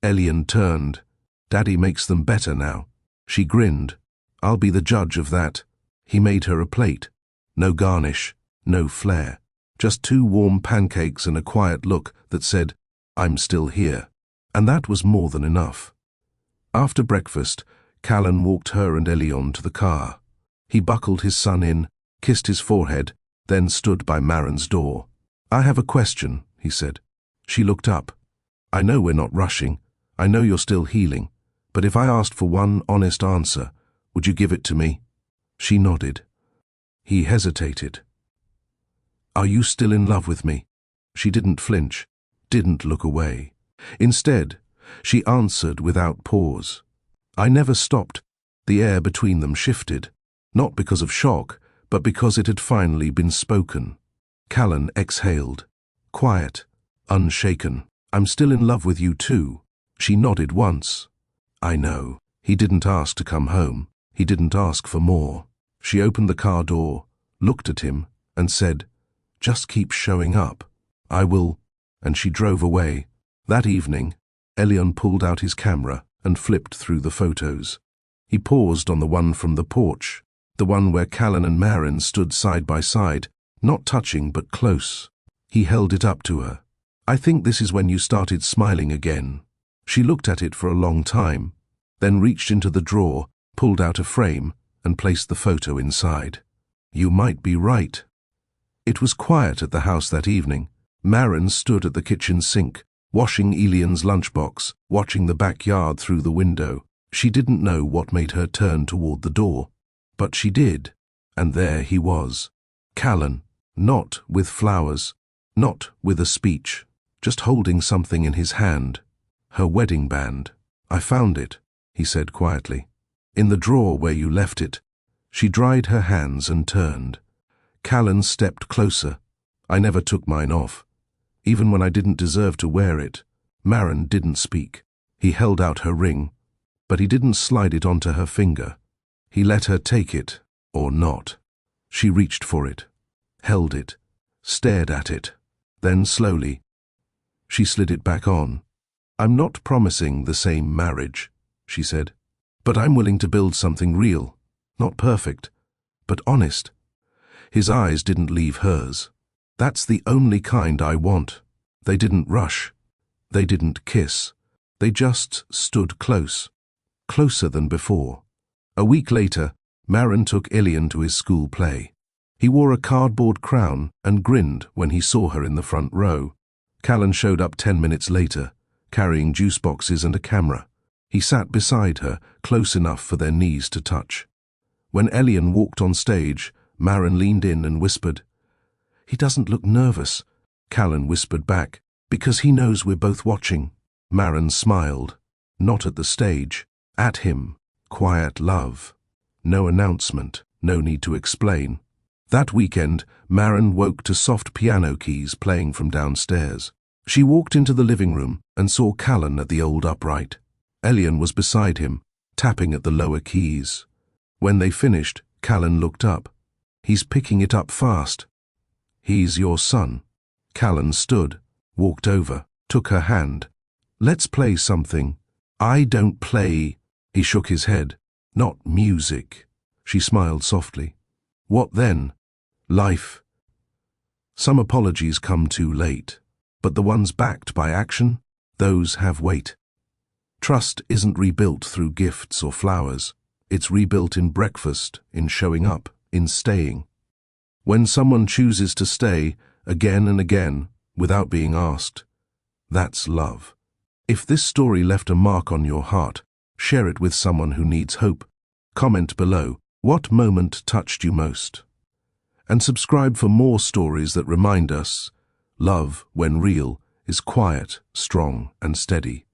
Elian turned. "Daddy makes them better now." She grinned. "I'll be the judge of that." He made her a plate. No garnish, no flair. Just 2 warm pancakes and a quiet look that said, "I'm still here." And that was more than enough. After breakfast, Callan walked her and Elian to the car. He buckled his son in, kissed his forehead, then stood by Maren's door. "I have a question," he said. She looked up. "I know we're not rushing. I know you're still healing. But if I asked for one honest answer, would you give it to me?" She nodded. He hesitated. "Are you still in love with me?" She didn't flinch, didn't look away. Instead, she answered without pause. "I never stopped." The air between them shifted, not because of shock, but because it had finally been spoken. Callan exhaled. Quiet, unshaken. "I'm still in love with you too." She nodded once. "I know." He didn't ask to come home. He didn't ask for more. She opened the car door, looked at him, and said, "Just keep showing up. I will." And she drove away. That evening, Elian pulled out his camera and flipped through the photos. He paused on the one from the porch, the one where Callan and Maren stood side by side, not touching but close. He held it up to her. "I think this is when you started smiling again." She looked at it for a long time, then reached into the drawer, pulled out a frame, and placed the photo inside. "You might be right." It was quiet at the house that evening. Maren stood at the kitchen sink, washing Elian's lunchbox, watching the backyard through the window. She didn't know what made her turn toward the door, but she did, and there he was. Callan, not with flowers, not with a speech, just holding something in his hand. Her wedding band. "I found it," he said quietly. "In the drawer where you left it." She dried her hands and turned. Callan stepped closer. "I never took mine off. Even when I didn't deserve to wear it." Maren didn't speak. He held out her ring, but he didn't slide it onto her finger. He let her take it, or not. She reached for it, held it, stared at it. Then slowly, she slid it back on. "I'm not promising the same marriage," she said, "but I'm willing to build something real, not perfect, but honest." His eyes didn't leave hers. "That's the only kind I want." They didn't rush. They didn't kiss. They just stood close, closer than before. A week later, Maren took Elian to his school play. He wore a cardboard crown and grinned when he saw her in the front row. Callan showed up 10 minutes later, carrying juice boxes and a camera. He sat beside her, close enough for their knees to touch. When Elian walked on stage, Maren leaned in and whispered, "He doesn't look nervous. Callan whispered back, "Because he knows we're both watching." Maren smiled. Not at the stage. At him. Quiet love. No announcement. No need to explain. That weekend, Maren woke to soft piano keys playing from downstairs. She walked into the living room and saw Callan at the old upright. Elian was beside him, tapping at the lower keys. When they finished, Callan looked up. "He's picking it up fast." "He's your son." Callan stood, walked over, took her hand. "Let's play something." "I don't play." He shook his head. "Not music." She smiled softly. "What then?" "Life." Some apologies come too late, but the ones backed by action, those have weight. Trust isn't rebuilt through gifts or flowers. It's rebuilt in breakfast, in showing up, in staying. When someone chooses to stay again and again without being asked, that's love. If this story left a mark on your heart, share it with someone who needs hope. Comment below, what moment touched you most? And subscribe for more stories that remind us, love, when real, is quiet, strong, and steady.